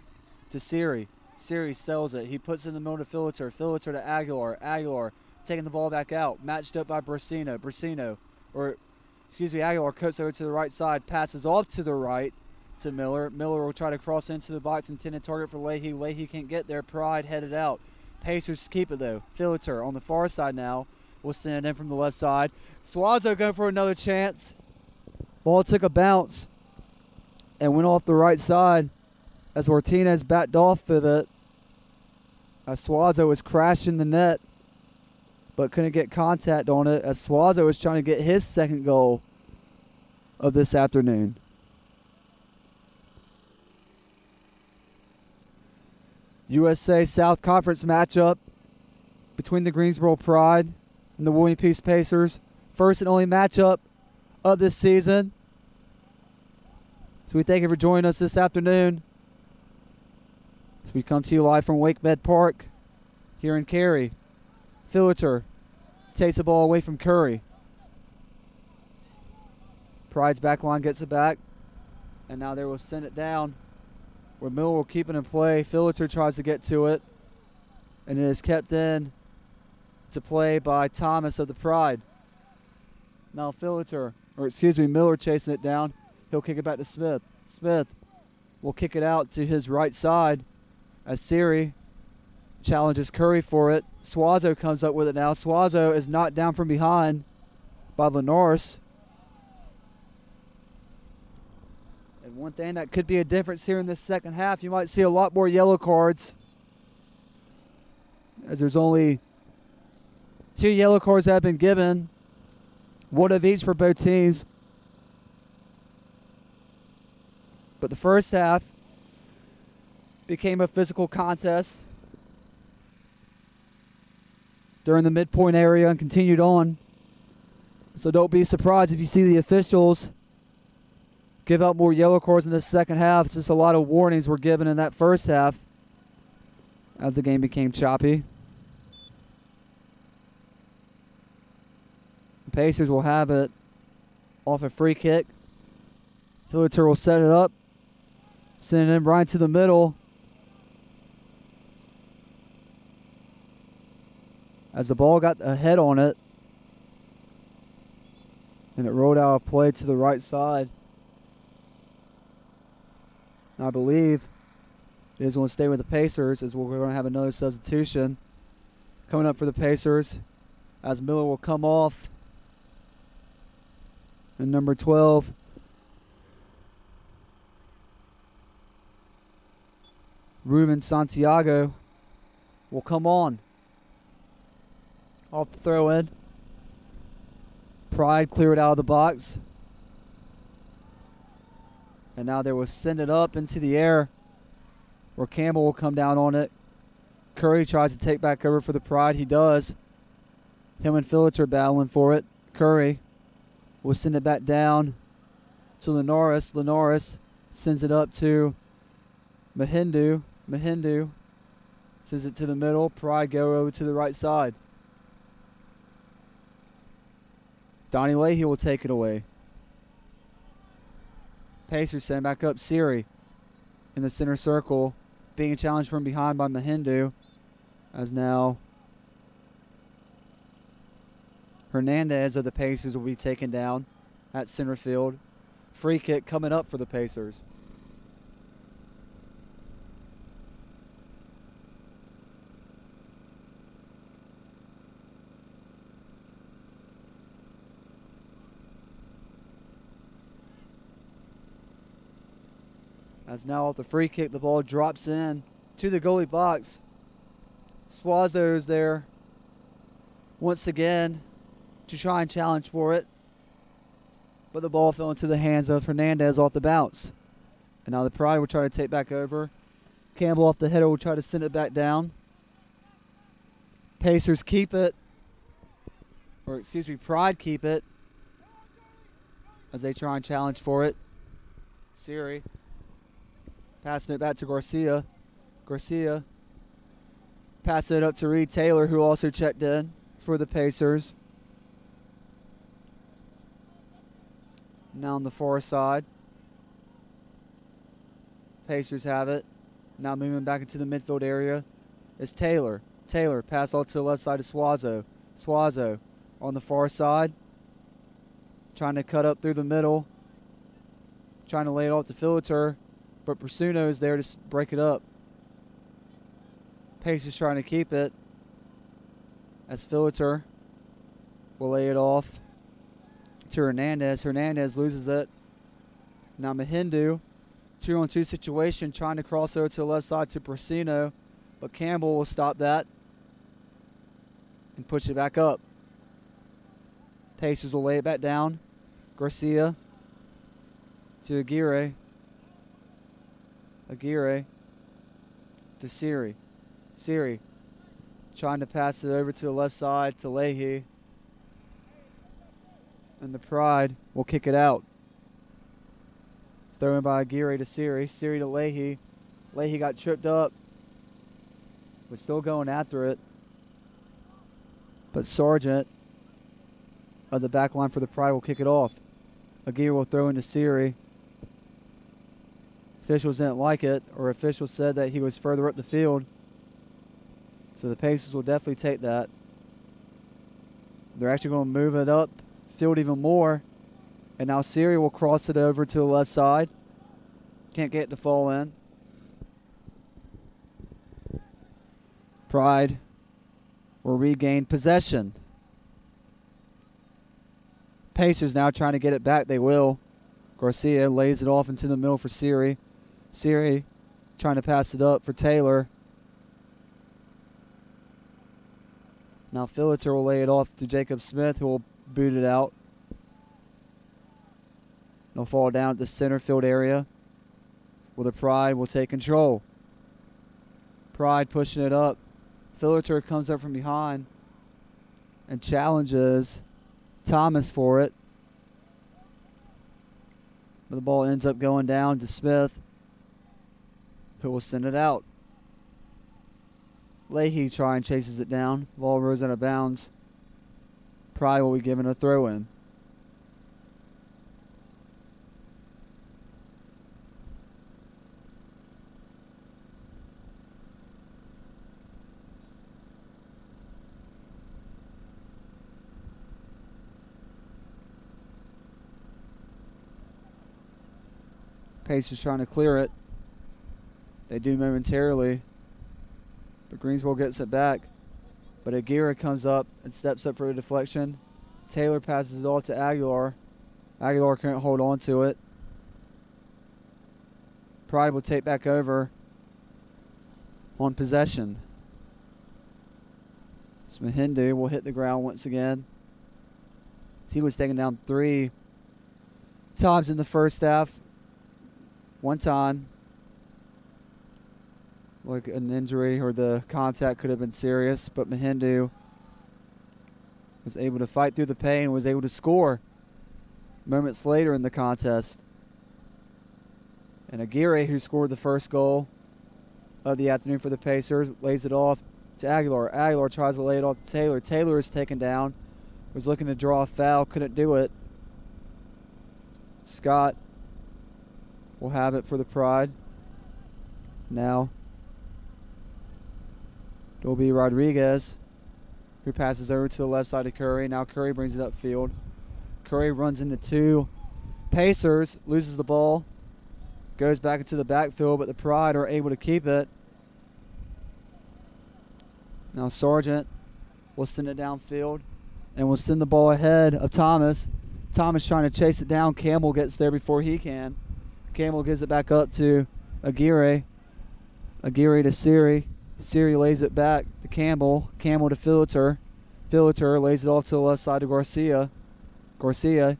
to Siri. Siri sells it. He puts it in the middle to Filater. Filater to Aguilar. Aguilar taking the ball back out. Matched up by Brasino. Aguilar cuts over to the right side. Passes off to the right to Miller. Miller will try to cross into the box. Intended target for Leahy. Leahy can't get there. Pride headed out. Pacers keep it though. Filater on the far side now. We'll send it in from the left side. Suazo going for another chance. Ball took a bounce and went off the right side as Martinez backed off of it. As Suazo was crashing the net, but couldn't get contact on it as Suazo was trying to get his second goal of this afternoon. USA South Conference matchup between the Greensboro Pride and the William Peace Pacers. First and only matchup of this season. So we thank you for joining us this afternoon as we come to you live from WakeMed Park here in Cary. Filater takes the ball away from Curry. Pride's back line gets it back. And now they will send it down where Miller will keep it in play. Filater tries to get to it. And it is kept in to play by Thomas of the Pride. Now Miller chasing it down. He'll kick it back to Smith. Smith will kick it out to his right side as Siri challenges Curry for it. Suazo comes up with it now. Suazo is knocked down from behind by Lenoris. And one thing that could be a difference here in this second half, you might see a lot more yellow cards, as there's only 2 yellow cards that have been given, 1 of each for both teams. But the first half became a physical contest during the midpoint area and continued on. So don't be surprised if you see the officials give out more yellow cards in the second half. It's just a lot of warnings were given in that first half as the game became choppy. The Pacers will have it off a free kick. Phillitter will set it up, send it in right to the middle. As the ball got a head on it, and it rolled out of play to the right side. I believe it is going to stay with the Pacers, as we're going to have another substitution coming up for the Pacers, as Miller will come off. And number 12, Ruben Santiago, will come on. Off the throw-in. Pride cleared out of the box. And now they will send it up into the air, where Campbell will come down on it. Curry tries to take back over for the Pride. He does. Him and Phillitter battling for it. Curry will send it back down to Lenoris. Lenoris sends it up to Mahindu. Mahindu sends it to the middle. Pride go over to the right side. Donnie Leahy will take it away. Pacers send back up Siri in the center circle, being challenged from behind by Mahindu, as now Hernandez of the Pacers will be taken down at center field. Free kick coming up for the Pacers. As now off the free kick, the ball drops in to the goalie box. Suazo is there once again to try and challenge for it. But the ball fell into the hands of Hernandez off the bounce. And now the Pride will try to take back over. Campbell off the header will try to send it back down. Pacers keep it. Or excuse me, Pride keep it as they try and challenge for it. Siri passing it back to Garcia. Garcia passing it up to Reed Taylor, who also checked in for the Pacers. Now on the far side. Pacers have it. Now moving back into the midfield area is Taylor. Taylor pass all to the left side to Suazo. Suazo on the far side, trying to cut up through the middle, trying to lay it off to Phillitter, but Persuno is there to break it up. Pacers trying to keep it as Phillitter will lay it off to Hernandez. Hernandez loses it. Now Mahindu, 2-on-2 situation, trying to cross over to the left side to Persuno, but Campbell will stop that and push it back up. Pacers will lay it back down. Garcia to Aguirre. Aguirre to Siri. Siri trying to pass it over to the left side to Leahy. And the Pride will kick it out. Thrown by Aguirre to Siri. Siri to Leahy. Leahy got tripped up. We're still going after it. But Sargent of the back line for the Pride will kick it off. Aguirre will throw into Siri. Officials didn't like it, or officials said that he was further up the field. So the Pacers will definitely take that. They're actually going to move it up field even more. And now Siri will cross it over to the left side. Can't get it to fall in. Pride will regain possession. Pacers now trying to get it back. They will. Garcia lays it off into the middle for Siri. Siri trying to pass it up for Taylor. Now Philliter will lay it off to Jacob Smith, who will boot it out. It'll fall down at the center field area, where the Pride will take control. Pride pushing it up. Philliter comes up from behind and challenges Thomas for it. But the ball ends up going down to Smith, who will send it out. Leahy tries and chases it down. Ball rolls out of bounds. Pride will be given a throw in. Pacers trying to clear it. They do momentarily, but Greensboro gets it back. But Aguirre comes up and steps up for a deflection. Taylor passes it off to Aguilar. Aguilar can't hold on to it. Pride will take back over on possession. Smahindu will hit the ground once again. He was taken down 3 times in the first half. One time, like an injury or the contact could have been serious, but Mahindu was able to fight through the pain and was able to score moments later in the contest. And Aguirre, who scored the first goal of the afternoon for the Pacers, lays it off to Aguilar. Aguilar tries to lay it off to Taylor. Taylor is taken down, was looking to draw a foul, couldn't do it. Scott will have it for the Pride. Now, it'll be Rodriguez, who passes over to the left side of Curry. Now Curry brings it upfield. Curry runs into 2 Pacers, loses the ball, goes back into the backfield, but the Pride are able to keep it. Now Sargent will send it downfield and will send the ball ahead of Thomas. Thomas trying to chase it down. Campbell gets there before he can. Campbell gives it back up to Aguirre. Aguirre to Siri. Siri lays it back to Campbell. Campbell to Philliter. Philliter lays it off to the left side to Garcia. Garcia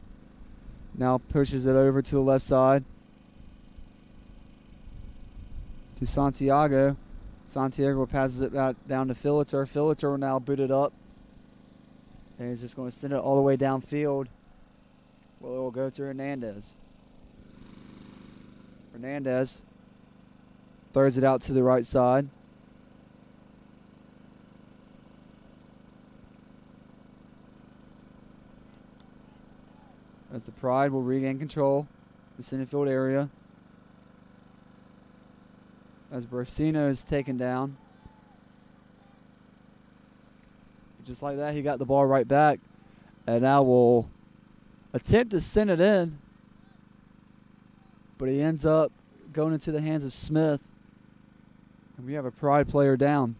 now pushes it over to the left side to Santiago. Santiago passes it back down to Philliter. Philliter will now boot it up. And he's just going to send it all the way downfield. Well, it will go to Hernandez. Hernandez throws it out to the right side. As the Pride will regain control, the center field area. As Brasino is taken down. Just like that, he got the ball right back. And now will attempt to send it in. But he ends up going into the hands of Smith. And we have a Pride player down.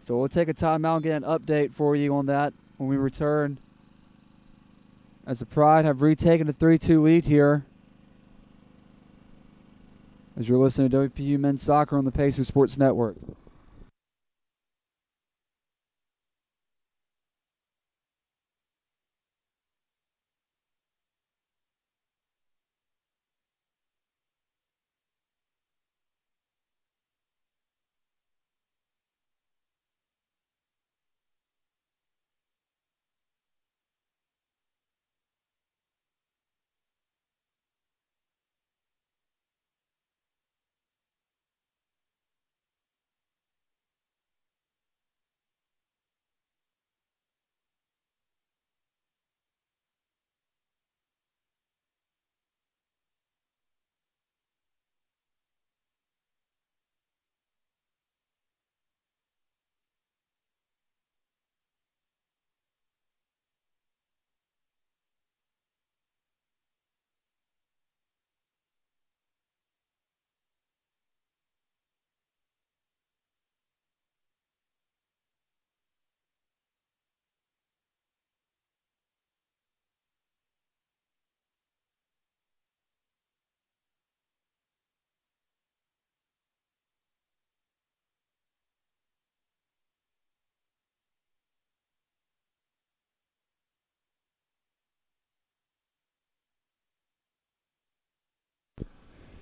So we'll take a timeout and get an update for you on that when we return. As the Pride have retaken a 3-2 lead here. As you're listening to WPU Men's Soccer on the Pacer Sports Network.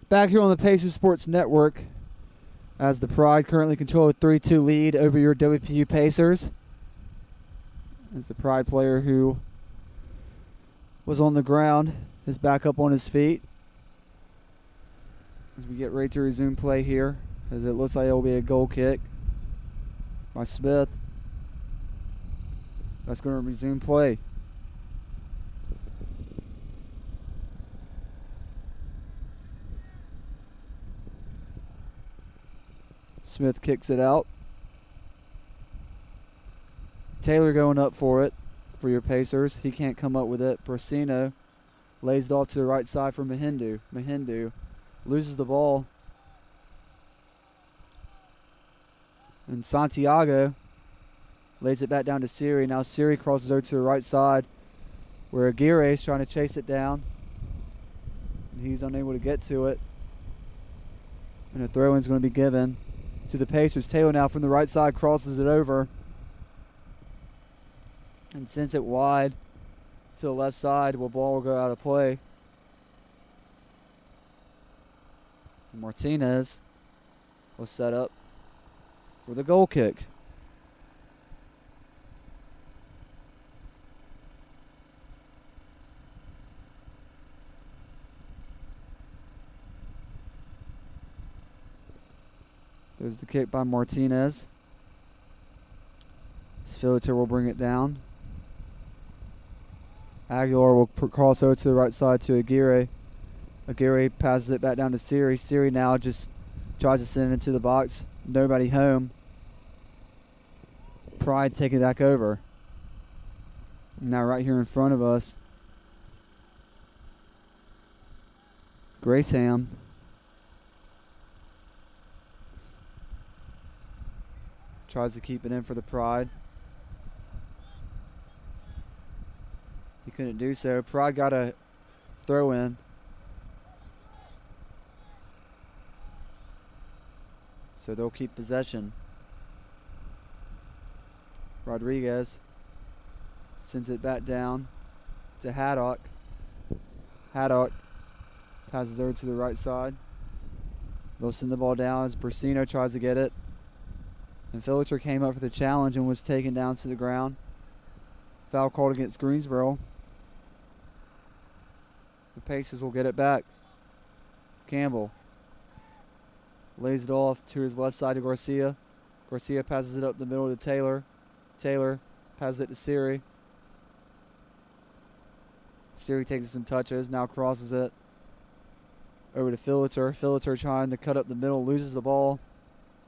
Back here on the Pacers Sports Network, as the Pride currently control a 3-2 lead over your WPU Pacers. As the Pride player who was on the ground is back up on his feet. As we get ready to resume play here, as it looks like it will be a goal kick by Smith. That's going to resume play. Smith kicks it out. Taylor going up for it for your Pacers. He can't come up with it. Brasino lays it off to the right side for Mahindu. Mahindu loses the ball. And Santiago lays it back down to Siri. Now Siri crosses over to the right side where Aguirre is trying to chase it down. He's unable to get to it. And a throw-in is going to be given to the Pacers. Taylor now from the right side crosses it over and sends it wide to the left side where ball will go out of play. And Martinez will set up for the goal kick. There's the kick by Martinez. Filter will bring it down. Aguilar will cross over to the right side to Aguirre. Aguirre passes it back down to Siri. Siri now just tries to send it into the box. Nobody home. Pride taking it back over. Now right here in front of us, Graceham tries to keep it in for the Pride. He couldn't do so. Pride got a throw in. So they'll keep possession. Rodriguez sends it back down to Haddock. Haddock passes over to the right side. They'll send the ball down as Brasino tries to get it. And Filter came up for the challenge and was taken down to the ground. Foul called against Greensboro. The Pacers will get it back. Campbell lays it off to his left side to Garcia. Garcia passes it up the middle to Taylor. Taylor passes it to Siri. Siri takes some touches, now crosses it over to Filter. Filter trying to cut up the middle, loses the ball.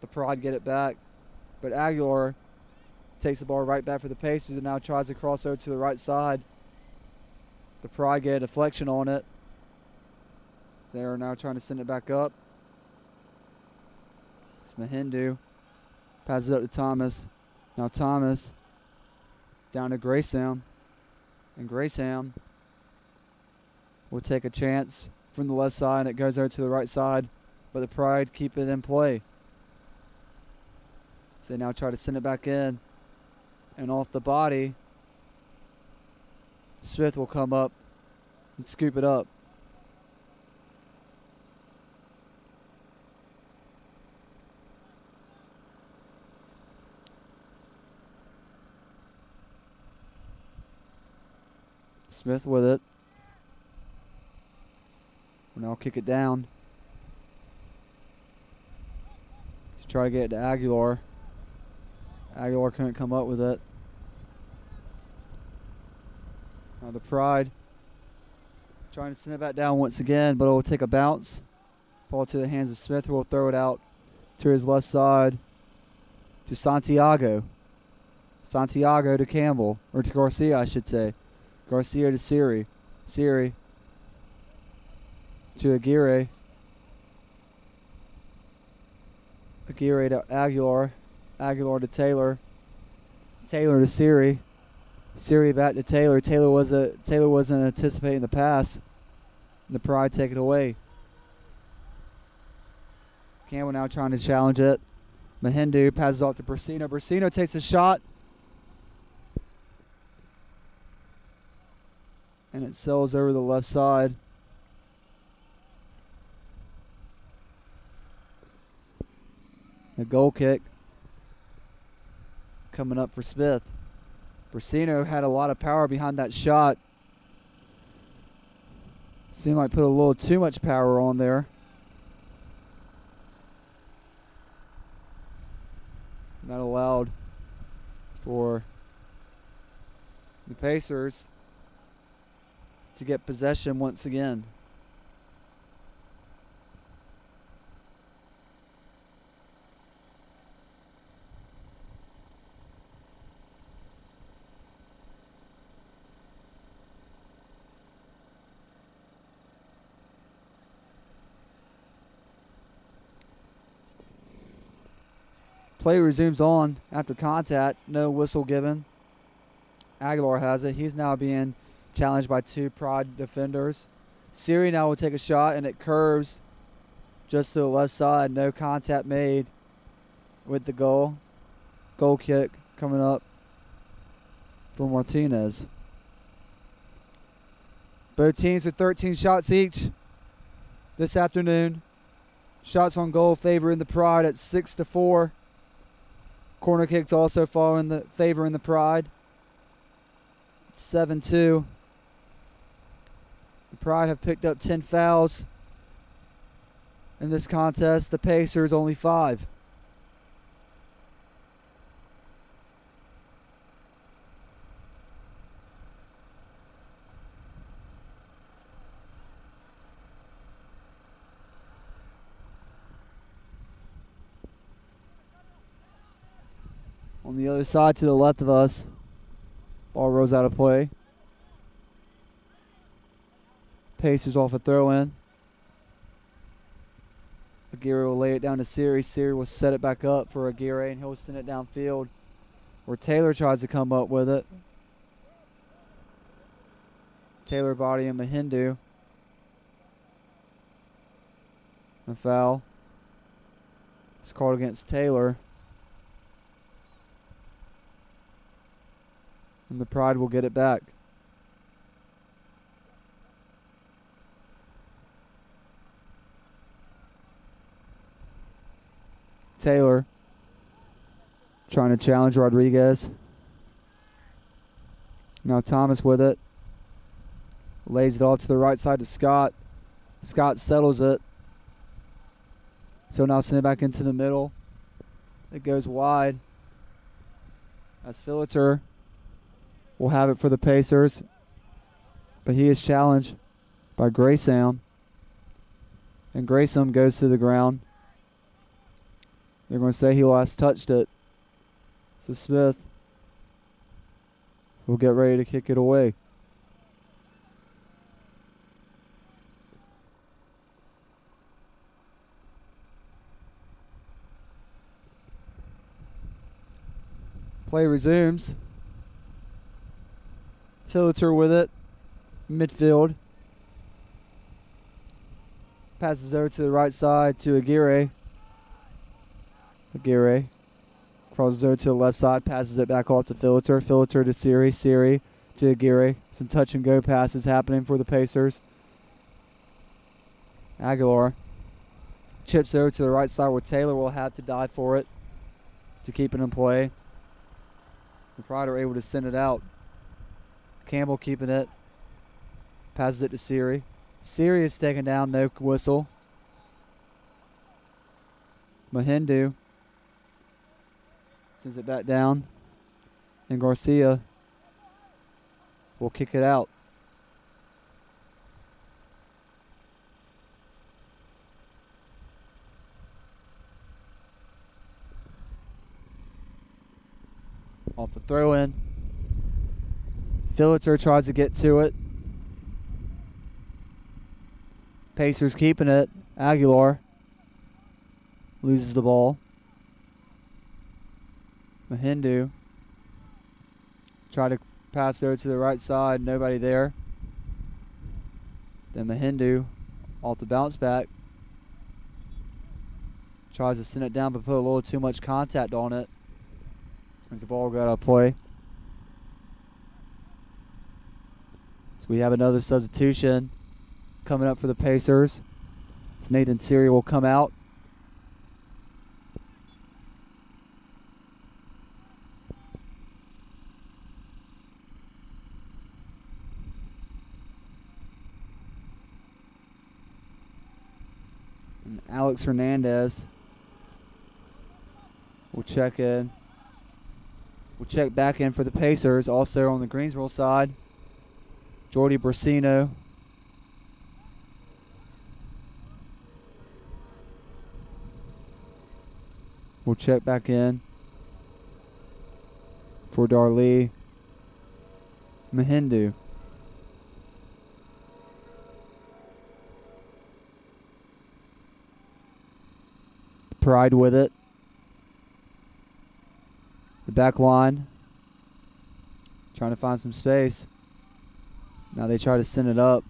The Pride get it back. But Aguilar takes the ball right back for the Pacers and now tries to cross over to the right side. The Pride get a deflection on it. They are now trying to send it back up. It's Mahindu. Passes it up to Thomas. Now Thomas down to Graceham. And Graceham will take a chance from the left side. It goes over to the right side. But the Pride keep it in play. So they now try to send it back in. And off the body, Smith will come up and scoop it up. Smith with it. We'll now kick it down to try to get it to Aguilar. Aguilar couldn't come up with it. Now the Pride trying to send it back down once again, but it will take a bounce. Fall to the hands of Smith, who will throw it out to his left side to Santiago. Santiago to Campbell, or to Garcia, I should say. Garcia to Siri. Siri to Aguirre. Aguirre to Aguilar. Aguilar to Taylor. Taylor to Siri. Siri back to Taylor. Taylor wasn't anticipating the pass. And the Pride take it away. Campbell now trying to challenge it. Mahindu passes off to Brasino. Brasino takes a shot. And it sails over the left side. A goal kick coming up for Smith. Brasino had a lot of power behind that shot. Seemed like put a little too much power on there. Not allowed for the Pacers to get possession once again. Play resumes on after contact. No whistle given. Aguilar has it. He's now being challenged by two Pride defenders. Siri now will take a shot, and it curves just to the left side. No contact made with the goal. Goal kick coming up for Martinez. Both teams with 13 shots each this afternoon. Shots on goal favoring the Pride at 6-4. Corner kicks also favoring the Pride. 7-2. The Pride have picked up 10 fouls in this contest. The Pacers only 5. On the other side to the left of us, ball rolls out of play. Pacers off a throw-in. Aguirre will lay it down to Siri. Siri will set it back up for Aguirre, and he'll send it downfield where Taylor tries to come up with it. Taylor bodying Mahindu. A foul. It's called against Taylor. And the Pride will get it back. Taylor trying to challenge Rodriguez. Now Thomas with it. Lays it off to the right side to Scott. Scott settles it. So now send it back into the middle. It goes wide. As Philiter will have it for the Pacers. But he is challenged by Grayson. And Grayson goes to the ground. They're going to say he last touched it. So Smith will get ready to kick it away. Play resumes. Philiter with it. Midfield. Passes over to the right side to Aguirre. Aguirre crosses over to the left side, passes it back off to Philiter. Philiter to Siri. Siri to Aguirre. Some touch and go passes happening for the Pacers. Aguilar chips over to the right side where Taylor will have to dive for it to keep it in play. The Pride are able to send it out. Campbell keeping it. Passes it to Siri. Siri is taken down, no whistle. Mahindu sends it back down. And Garcia will kick it out. Off the throw-in. Philiter tries to get to it. Pacers keeping it. Aguilar loses the ball. Mahindu try to pass over to the right side. Nobody there. Then Mahindu off the bounce back. Tries to send it down but put a little too much contact on it as the ball got out of play. So we have another substitution coming up for the Pacers. So Nathan Siri will come out. And Alex Hernandez will check in. We'll check back in for the Pacers. Also on the Greensboro side, Jordy Brasino. We'll check back in for Darlee Mahindu. Pride with it. The back line trying to find some space. Now they try to send it up.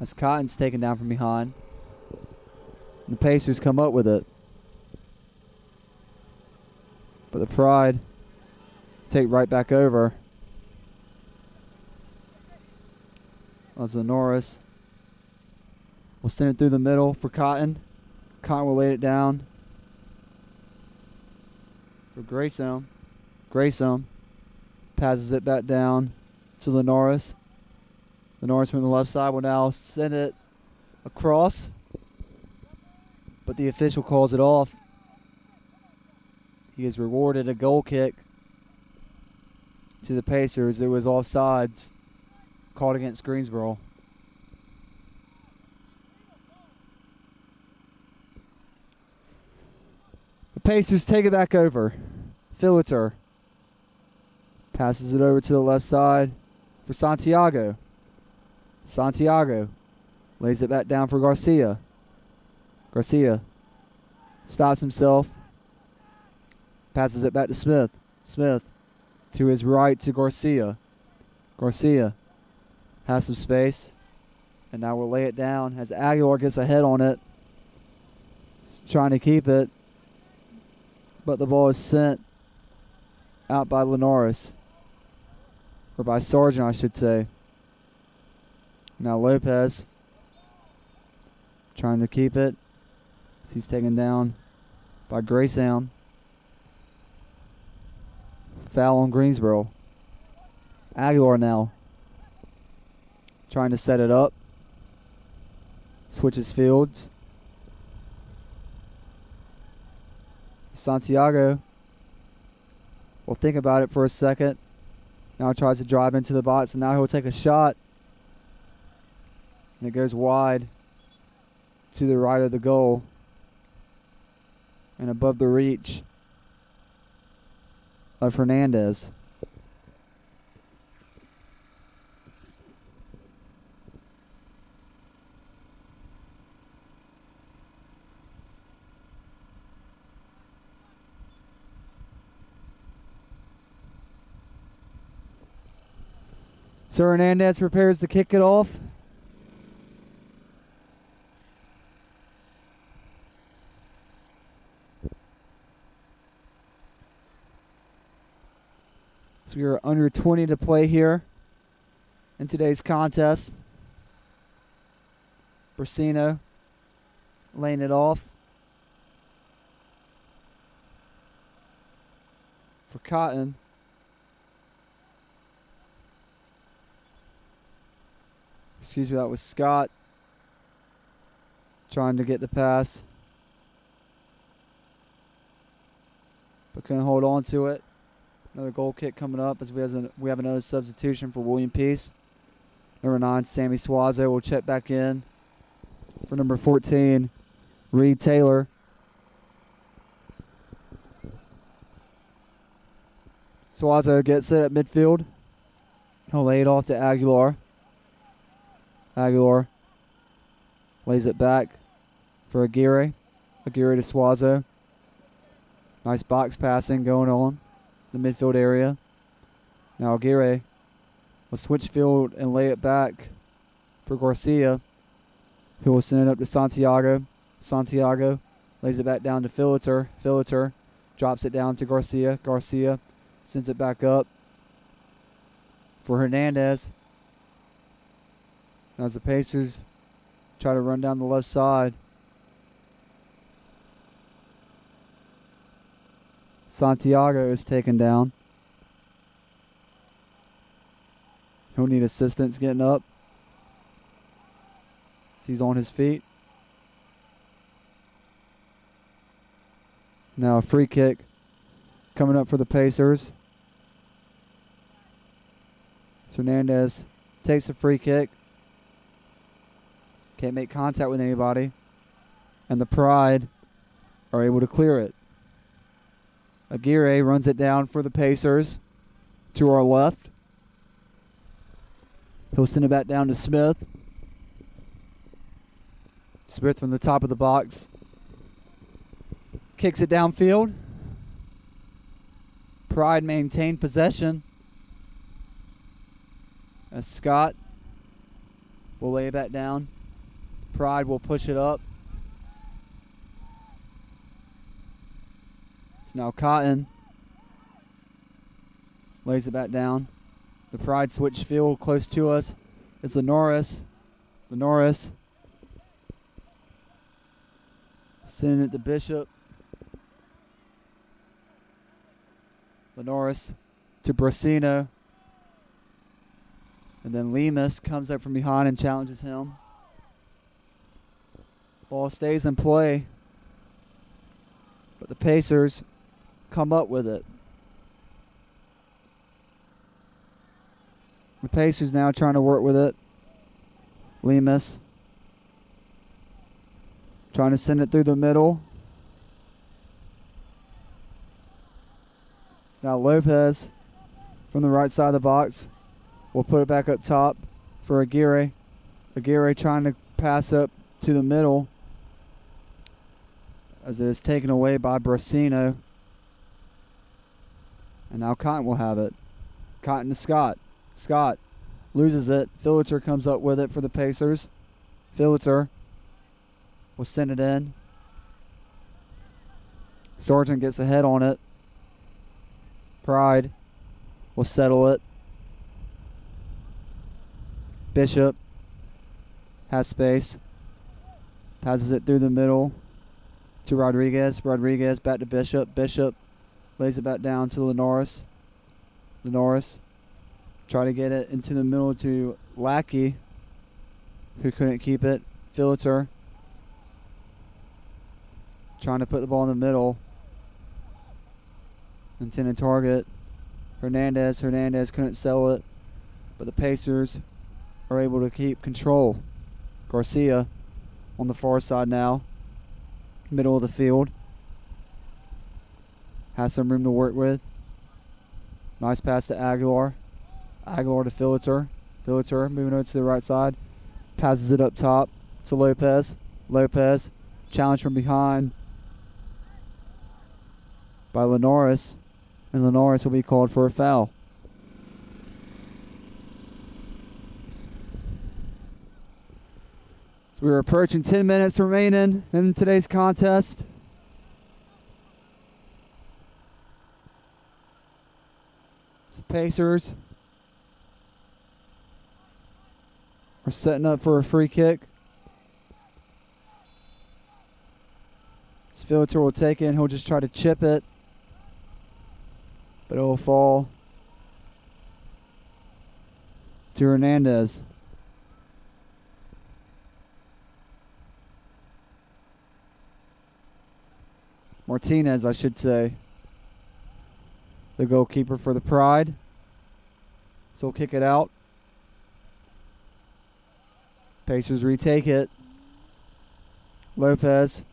As Cotton's taken down from behind. And the Pacers come up with it. But the Pride take right back over. Norris will send it through the middle for Cotton. Cotton will lay it down for Grayson. Grayson passes it back down to Lenoris. Lenoris from the left side will now send it across, but the official calls it off. He is rewarded a goal kick to the Pacers. It was offsides called against Greensboro. The Pacers take it back over. Philiter passes it over to the left side for Santiago. Santiago lays it back down for Garcia. Garcia stops himself. Passes it back to Smith. Smith to his right to Garcia. Garcia has some space. And now we'll lay it down as Aguilar gets a head on it. Trying to keep it. But the ball is sent out by Lenoris. Or by Sargent, I should say. Now Lopez trying to keep it. He's taken down by Grayson. Foul on Greensboro. Aguilar now trying to set it up. Switches fields. Santiago will think about it for a second. Now tries to drive into the box, and now he'll take a shot. And it goes wide to the right of the goal and above the reach of Hernandez. So Hernandez prepares to kick it off. So we are under 20 to play here in today's contest. Brasino laying it off for Cotton. Excuse me, that was Scott trying to get the pass, but couldn't hold on to it. Another goal kick coming up as we have another substitution for William Peace. Number 9, Sammy Suazo will check back in for number 14, Reed Taylor. Suazo gets it at midfield. He'll lay it off to Aguilar. Aguilar lays it back for Aguirre. Aguirre to Suazo. Nice box passing going on in the midfield area. Now Aguirre will switch field and lay it back for Garcia, who will send it up to Santiago. Santiago lays it back down to Philiter. Philiter drops it down to Garcia. Garcia sends it back up for Hernandez. As the Pacers try to run down the left side. Santiago is taken down. He'll need assistance getting up. He's on his feet. Now a free kick coming up for the Pacers. Hernandez takes a free kick. Can't make contact with anybody. And the Pride are able to clear it. Aguirre runs it down for the Pacers to our left. He'll send it back down to Smith. Smith from the top of the box. Kicks it downfield. Pride maintain possession. As Scott will lay it back down. Pride will push it up. It's now Cotton. Lays it back down. The Pride switch field close to us. It's Lenoris. Lenoris. Sending it to Bishop. Lenoris to Brasino. And then Lemus comes up from behind and challenges him. Ball stays in play. But the Pacers come up with it. The Pacers now trying to work with it. Lemus trying to send it through the middle. It's now Lopez from the right side of the box. We'll put it back up top for Aguirre. Aguirre trying to pass up to the middle as it is taken away by Brasino. And now Cotton will have it. Cotton to Scott. Scott loses it. Philliter comes up with it for the Pacers. Philliter will send it in. Sargent gets ahead on it. Pride will settle it. Bishop has space. Passes it through the middle to Rodriguez. Rodriguez back to Bishop. Bishop lays it back down to Lenoris. Lenoris try to get it into the middle to Lackey, who couldn't keep it. Philliter trying to put the ball in the middle. Intended target. Hernandez. Hernandez couldn't sell it, but the Pacers are able to keep control. Garcia on the far side now. Middle of the field. Has some room to work with. Nice pass to Aguilar. Aguilar to Philliter. Philliter moving over to the right side. Passes it up top to Lopez. Lopez challenged from behind by Lenoris. And Lenoris will be called for a foul. So we're approaching 10 minutes remaining in today's contest. The Pacers are setting up for a free kick. Philliter will take it and he'll just try to chip it, but it will fall to Hernandez. Martinez, I should say. The goalkeeper for the Pride. So we'll kick it out. Pacers retake it. Lopez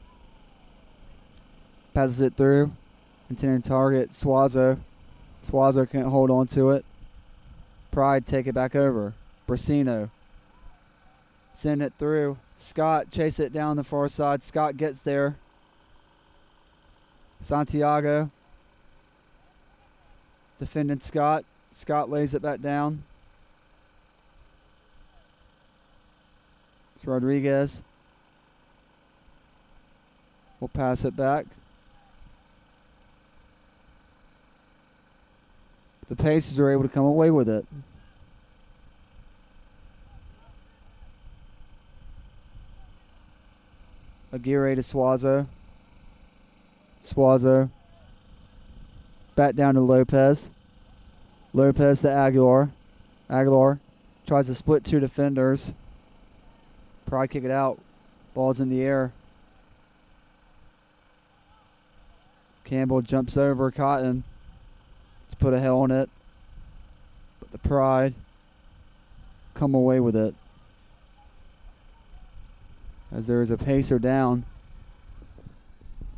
passes it through. Intended target, Suazo. Suazo can't hold on to it. Pride take it back over. Brasino. Send it through. Scott chase it down the far side. Scott gets there. Santiago defending Scott. Scott lays it back down. It's Rodriguez. We'll pass it back. The Pacers are able to come away with it. Aguirre to Suazo. Suazo. Back down to Lopez. Lopez to Aguilar. Aguilar tries to split two defenders. Pride kick it out. Ball's in the air. Campbell jumps over Cotton to put a head on it, but the Pride come away with it. As there is a pacer down,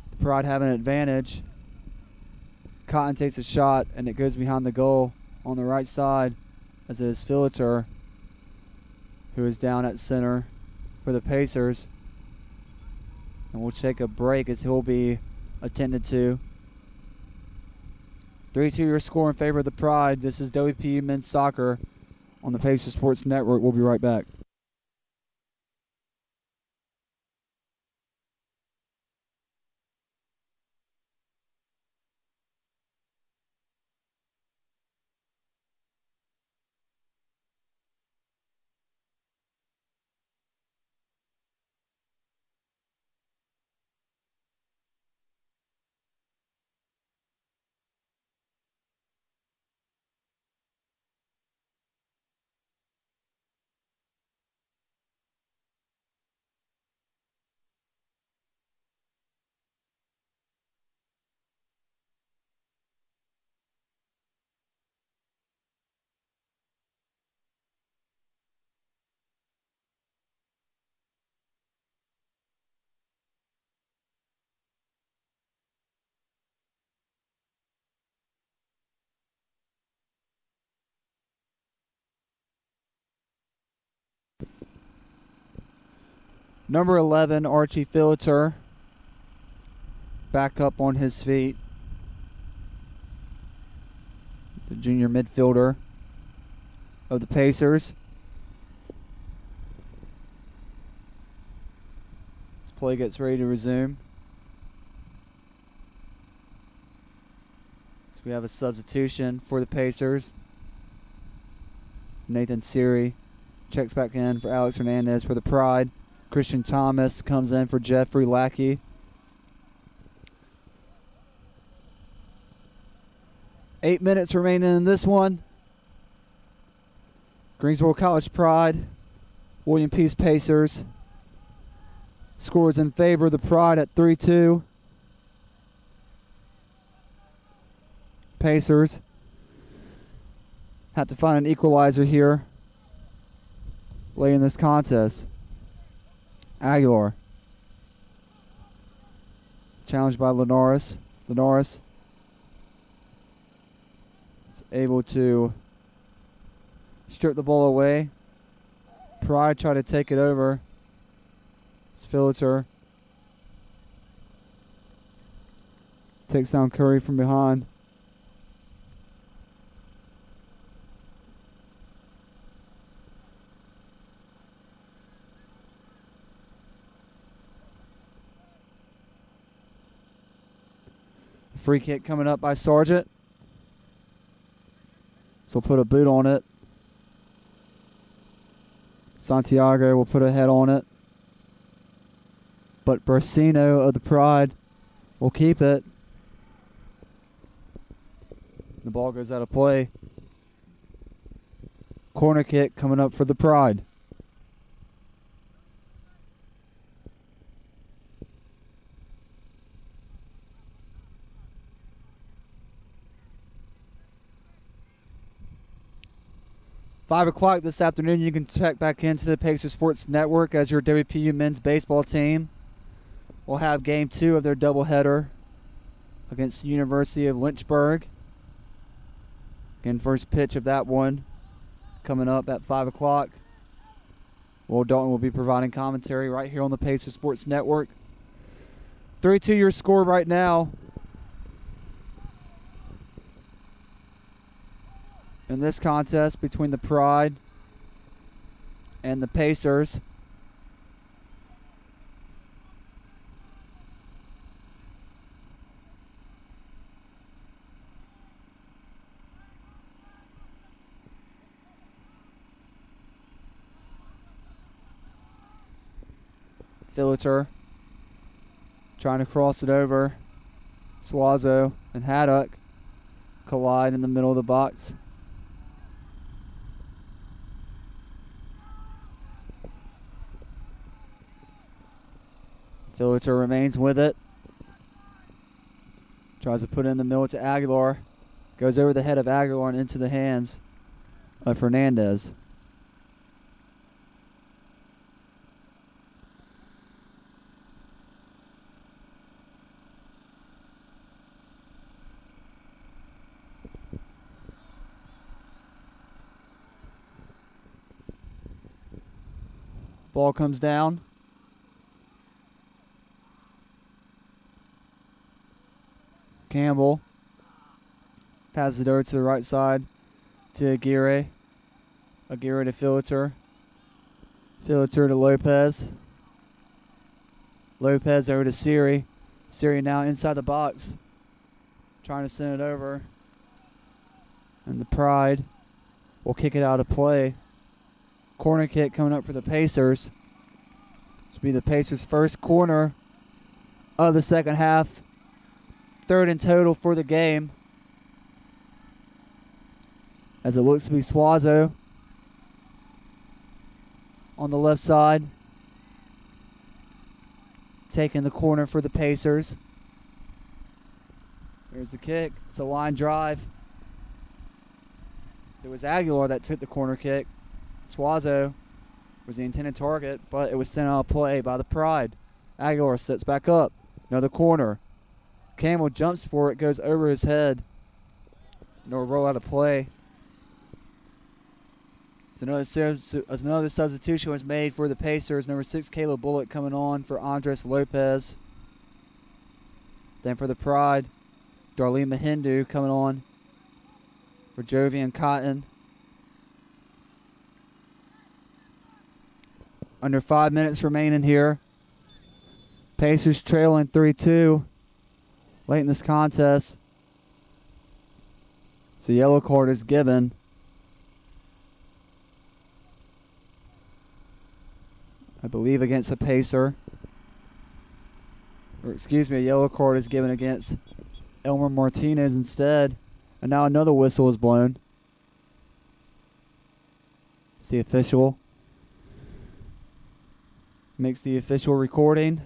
the Pride have an advantage. Cotton takes a shot and it goes behind the goal on the right side, as it is Philiter who is down at center for the Pacers. And we'll take a break as he'll be attended to. 3-2 your score in favor of the Pride. This is WPU Men's Soccer on the Pacer Sports Network. We'll be right back. Number 11, Archie Philiter, back up on his feet. The junior midfielder of the Pacers. This play gets ready to resume. So we have a substitution for the Pacers. Nathan Seary checks back in for Alex Hernandez for the Pride. Christian Thomas comes in for Jeffrey Lackey. Eight minutes remaining in this one. Greensboro College Pride, William Peace Pacers. Scores in favor of the Pride at 3-2. Pacers have to find an equalizer here late in this contest. Aguirre. Challenged by Linares. Linares is able to strip the ball away. Pride try to take it over. It's Philiter. Takes down Curry from behind. Free kick coming up by Sargent. So we'll put a boot on it. Santiago will put a head on it. But Brasino of the Pride will keep it. The ball goes out of play. Corner kick coming up for the Pride. Five o'clock this afternoon, you can check back into the Pacer Sports Network as your WPU men's baseball team will have game 2 of their doubleheader against the University of Lynchburg. Again, first pitch of that one coming up at 5 o'clock. Will Dalton will be providing commentary right here on the Pacer Sports Network. 3-2 your score right now. In this contest between the Pride and the Pacers. Philiter trying to cross it over. Suazo and Haddock collide in the middle of the box. Philiter remains with it. Tries to put it in the middle to Aguilar. Goes over the head of Aguilar and into the hands of Fernandez. Ball comes down. Campbell passes it over to the right side to Aguirre. Aguirre to Filater. Filater to Lopez. Lopez over to Siri. Siri now inside the box, trying to send it over. And the Pride will kick it out of play. Corner kick coming up for the Pacers. This will be the Pacers' first corner of the second half. Third in total for the game. As it looks to be Suazo on the left side, taking the corner for the Pacers. There's the kick. It's a line drive. It was Aguilar that took the corner kick. Suazo was the intended target, but it was sent out of play by the Pride. Aguilar sets back up. Another corner. Campbell jumps for it, goes over his head. No roll out of play. Another substitution was made for the Pacers. Number 6, Caleb Bullock coming on for Andres Lopez. Then for the Pride, Darlene Mahindu coming on for Jovian Cotton. Under 5 minutes remaining here. Pacers trailing 3-2 late in this contest. So yellow card is given. I believe against a Pacer. Or excuse me, a yellow card is given against Elmer Martinez instead. And now another whistle is blown. It's the official. Makes the official recording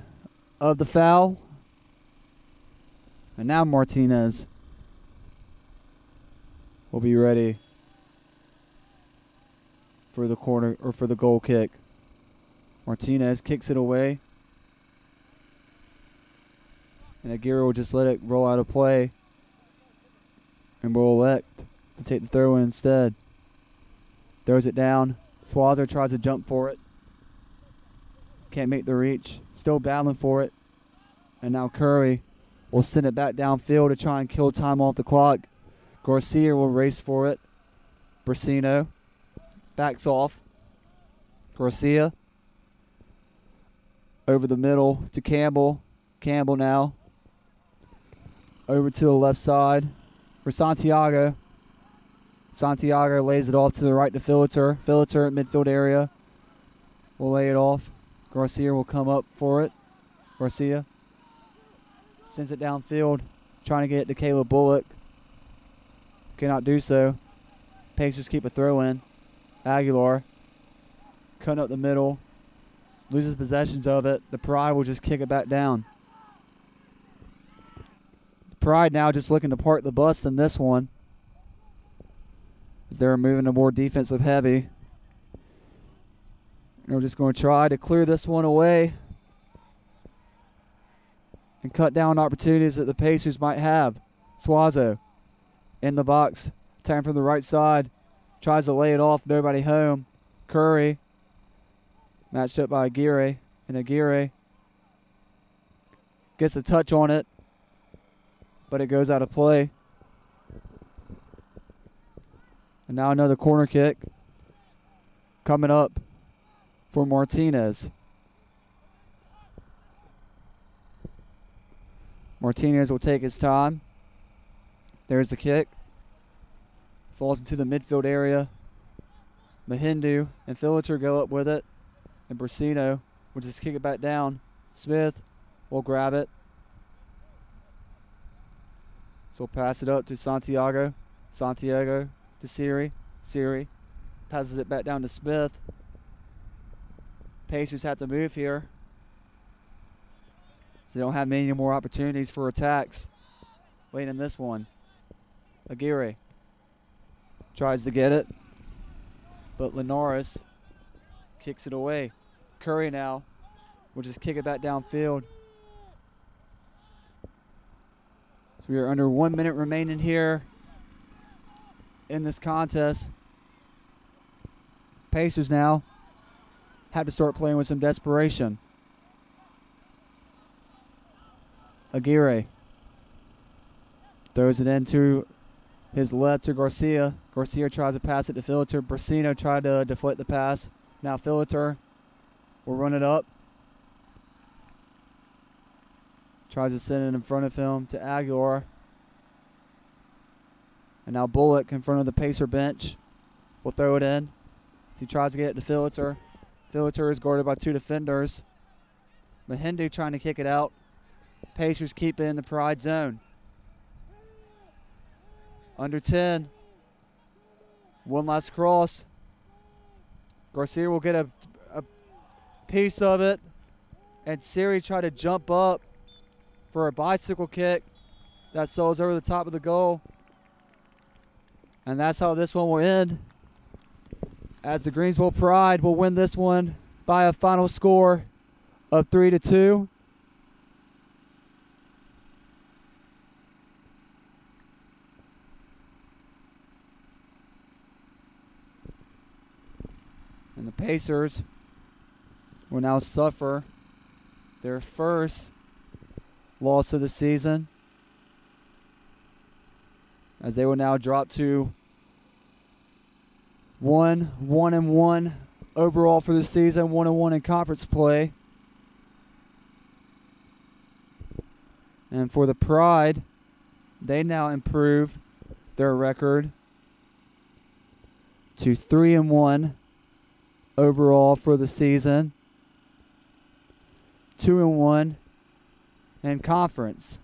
of the foul. And now Martinez will be ready for the corner or for the goal kick. Martinez kicks it away. And Aguirre will just let it roll out of play. And will elect to take the throw in instead. Throws it down. Suazo tries to jump for it. Can't make the reach. Still battling for it. And now Curry will send it back downfield to try and kill time off the clock. Garcia will race for it. Brasino backs off. Garcia over the middle to Campbell. Campbell now over to the left side for Santiago. Santiago lays it off to the right to Filater. Filater at midfield area will lay it off. Garcia will come up for it. Garcia sends it downfield, trying to get it to Caleb Bullock. Cannot do so. Pacers keep a throw in. Aguilar cutting up the middle. Loses possessions of it. The Pride will just kick it back down. The Pride now just looking to park the bus in this one, as they're moving to more defensive heavy. And we're just going to try to clear this one away and cut down opportunities that the Pacers might have. Suazo in the box. Time from the right side. Tries to lay it off. Nobody home. Curry matched up by Aguirre. And Aguirre gets a touch on it, but it goes out of play. And now another corner kick coming up for Martinez. Martinez will take his time. There's the kick. Falls into the midfield area. Mahindu and Filater go up with it. And Brasino will just kick it back down. Smith will grab it. So we'll pass it up to Santiago. Santiago to Siri. Siri passes it back down to Smith. Pacers have to move here, so they don't have many more opportunities for attacks. Late in this one. Aguirre tries to get it, but Linares kicks it away. Curry now will just kick it back downfield. So we are under 1 minute remaining here in this contest. Pacers now have to start playing with some desperation. Aguirre throws it into his left to Garcia. Garcia tries to pass it to Filter. Brasino tried to deflect the pass. Now Filter will run it up. Tries to send it in front of him to Aguirre. And now Bullock in front of the Pacer bench will throw it in. So he tries to get it to Filter. Filter is guarded by two defenders. Mahindu trying to kick it out. Pacers keep it in the Pride zone. Under 10. One last cross. Garcia will get a piece of it. And Siri tried to jump up for a bicycle kick that sails over the top of the goal. And that's how this one will end, as the Greensboro Pride will win this one by a final score of 3-2. And the Pacers will now suffer their first loss of the season, as they will now drop to 1-1 overall for the season, 1-1 in conference play. And for the Pride, they now improve their record to 3-1 overall for the season, 2-1 in conference.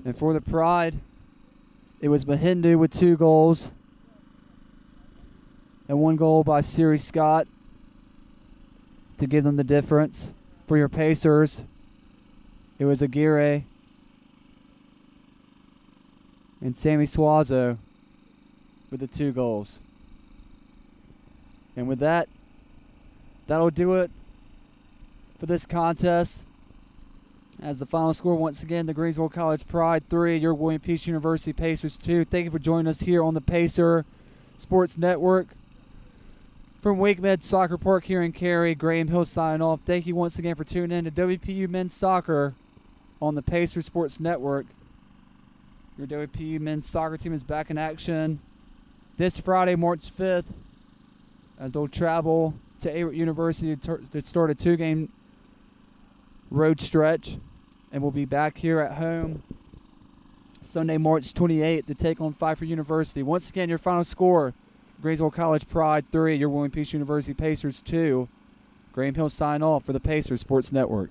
And for the Pride, it was Mahindu with 2 goals and 1 goal by Siri Scott to give them the difference. For your Pacers, it was Aguirre and Sammy Suazo with the 2 goals. And with that, that'll do it for this contest. As the final score, once again, the Greensboro College Pride 3, your William Peace University Pacers 2. Thank you for joining us here on the Pacer Sports Network. From WakeMed Soccer Park here in Cary, Graham Hill signing off. Thank you once again for tuning in to WPU Men's Soccer on the Pacer Sports Network. Your WPU Men's Soccer team is back in action this Friday, March 5th, as they'll travel to Aguirre University to start a 2-game road stretch, and we'll be back here at home Sunday, March 28th to take on Pfeiffer University. Once again, your final score, Greensboro College Pride 3, your William Peace University Pacers 2. Graham Hill sign off for the Pacer Sports Network.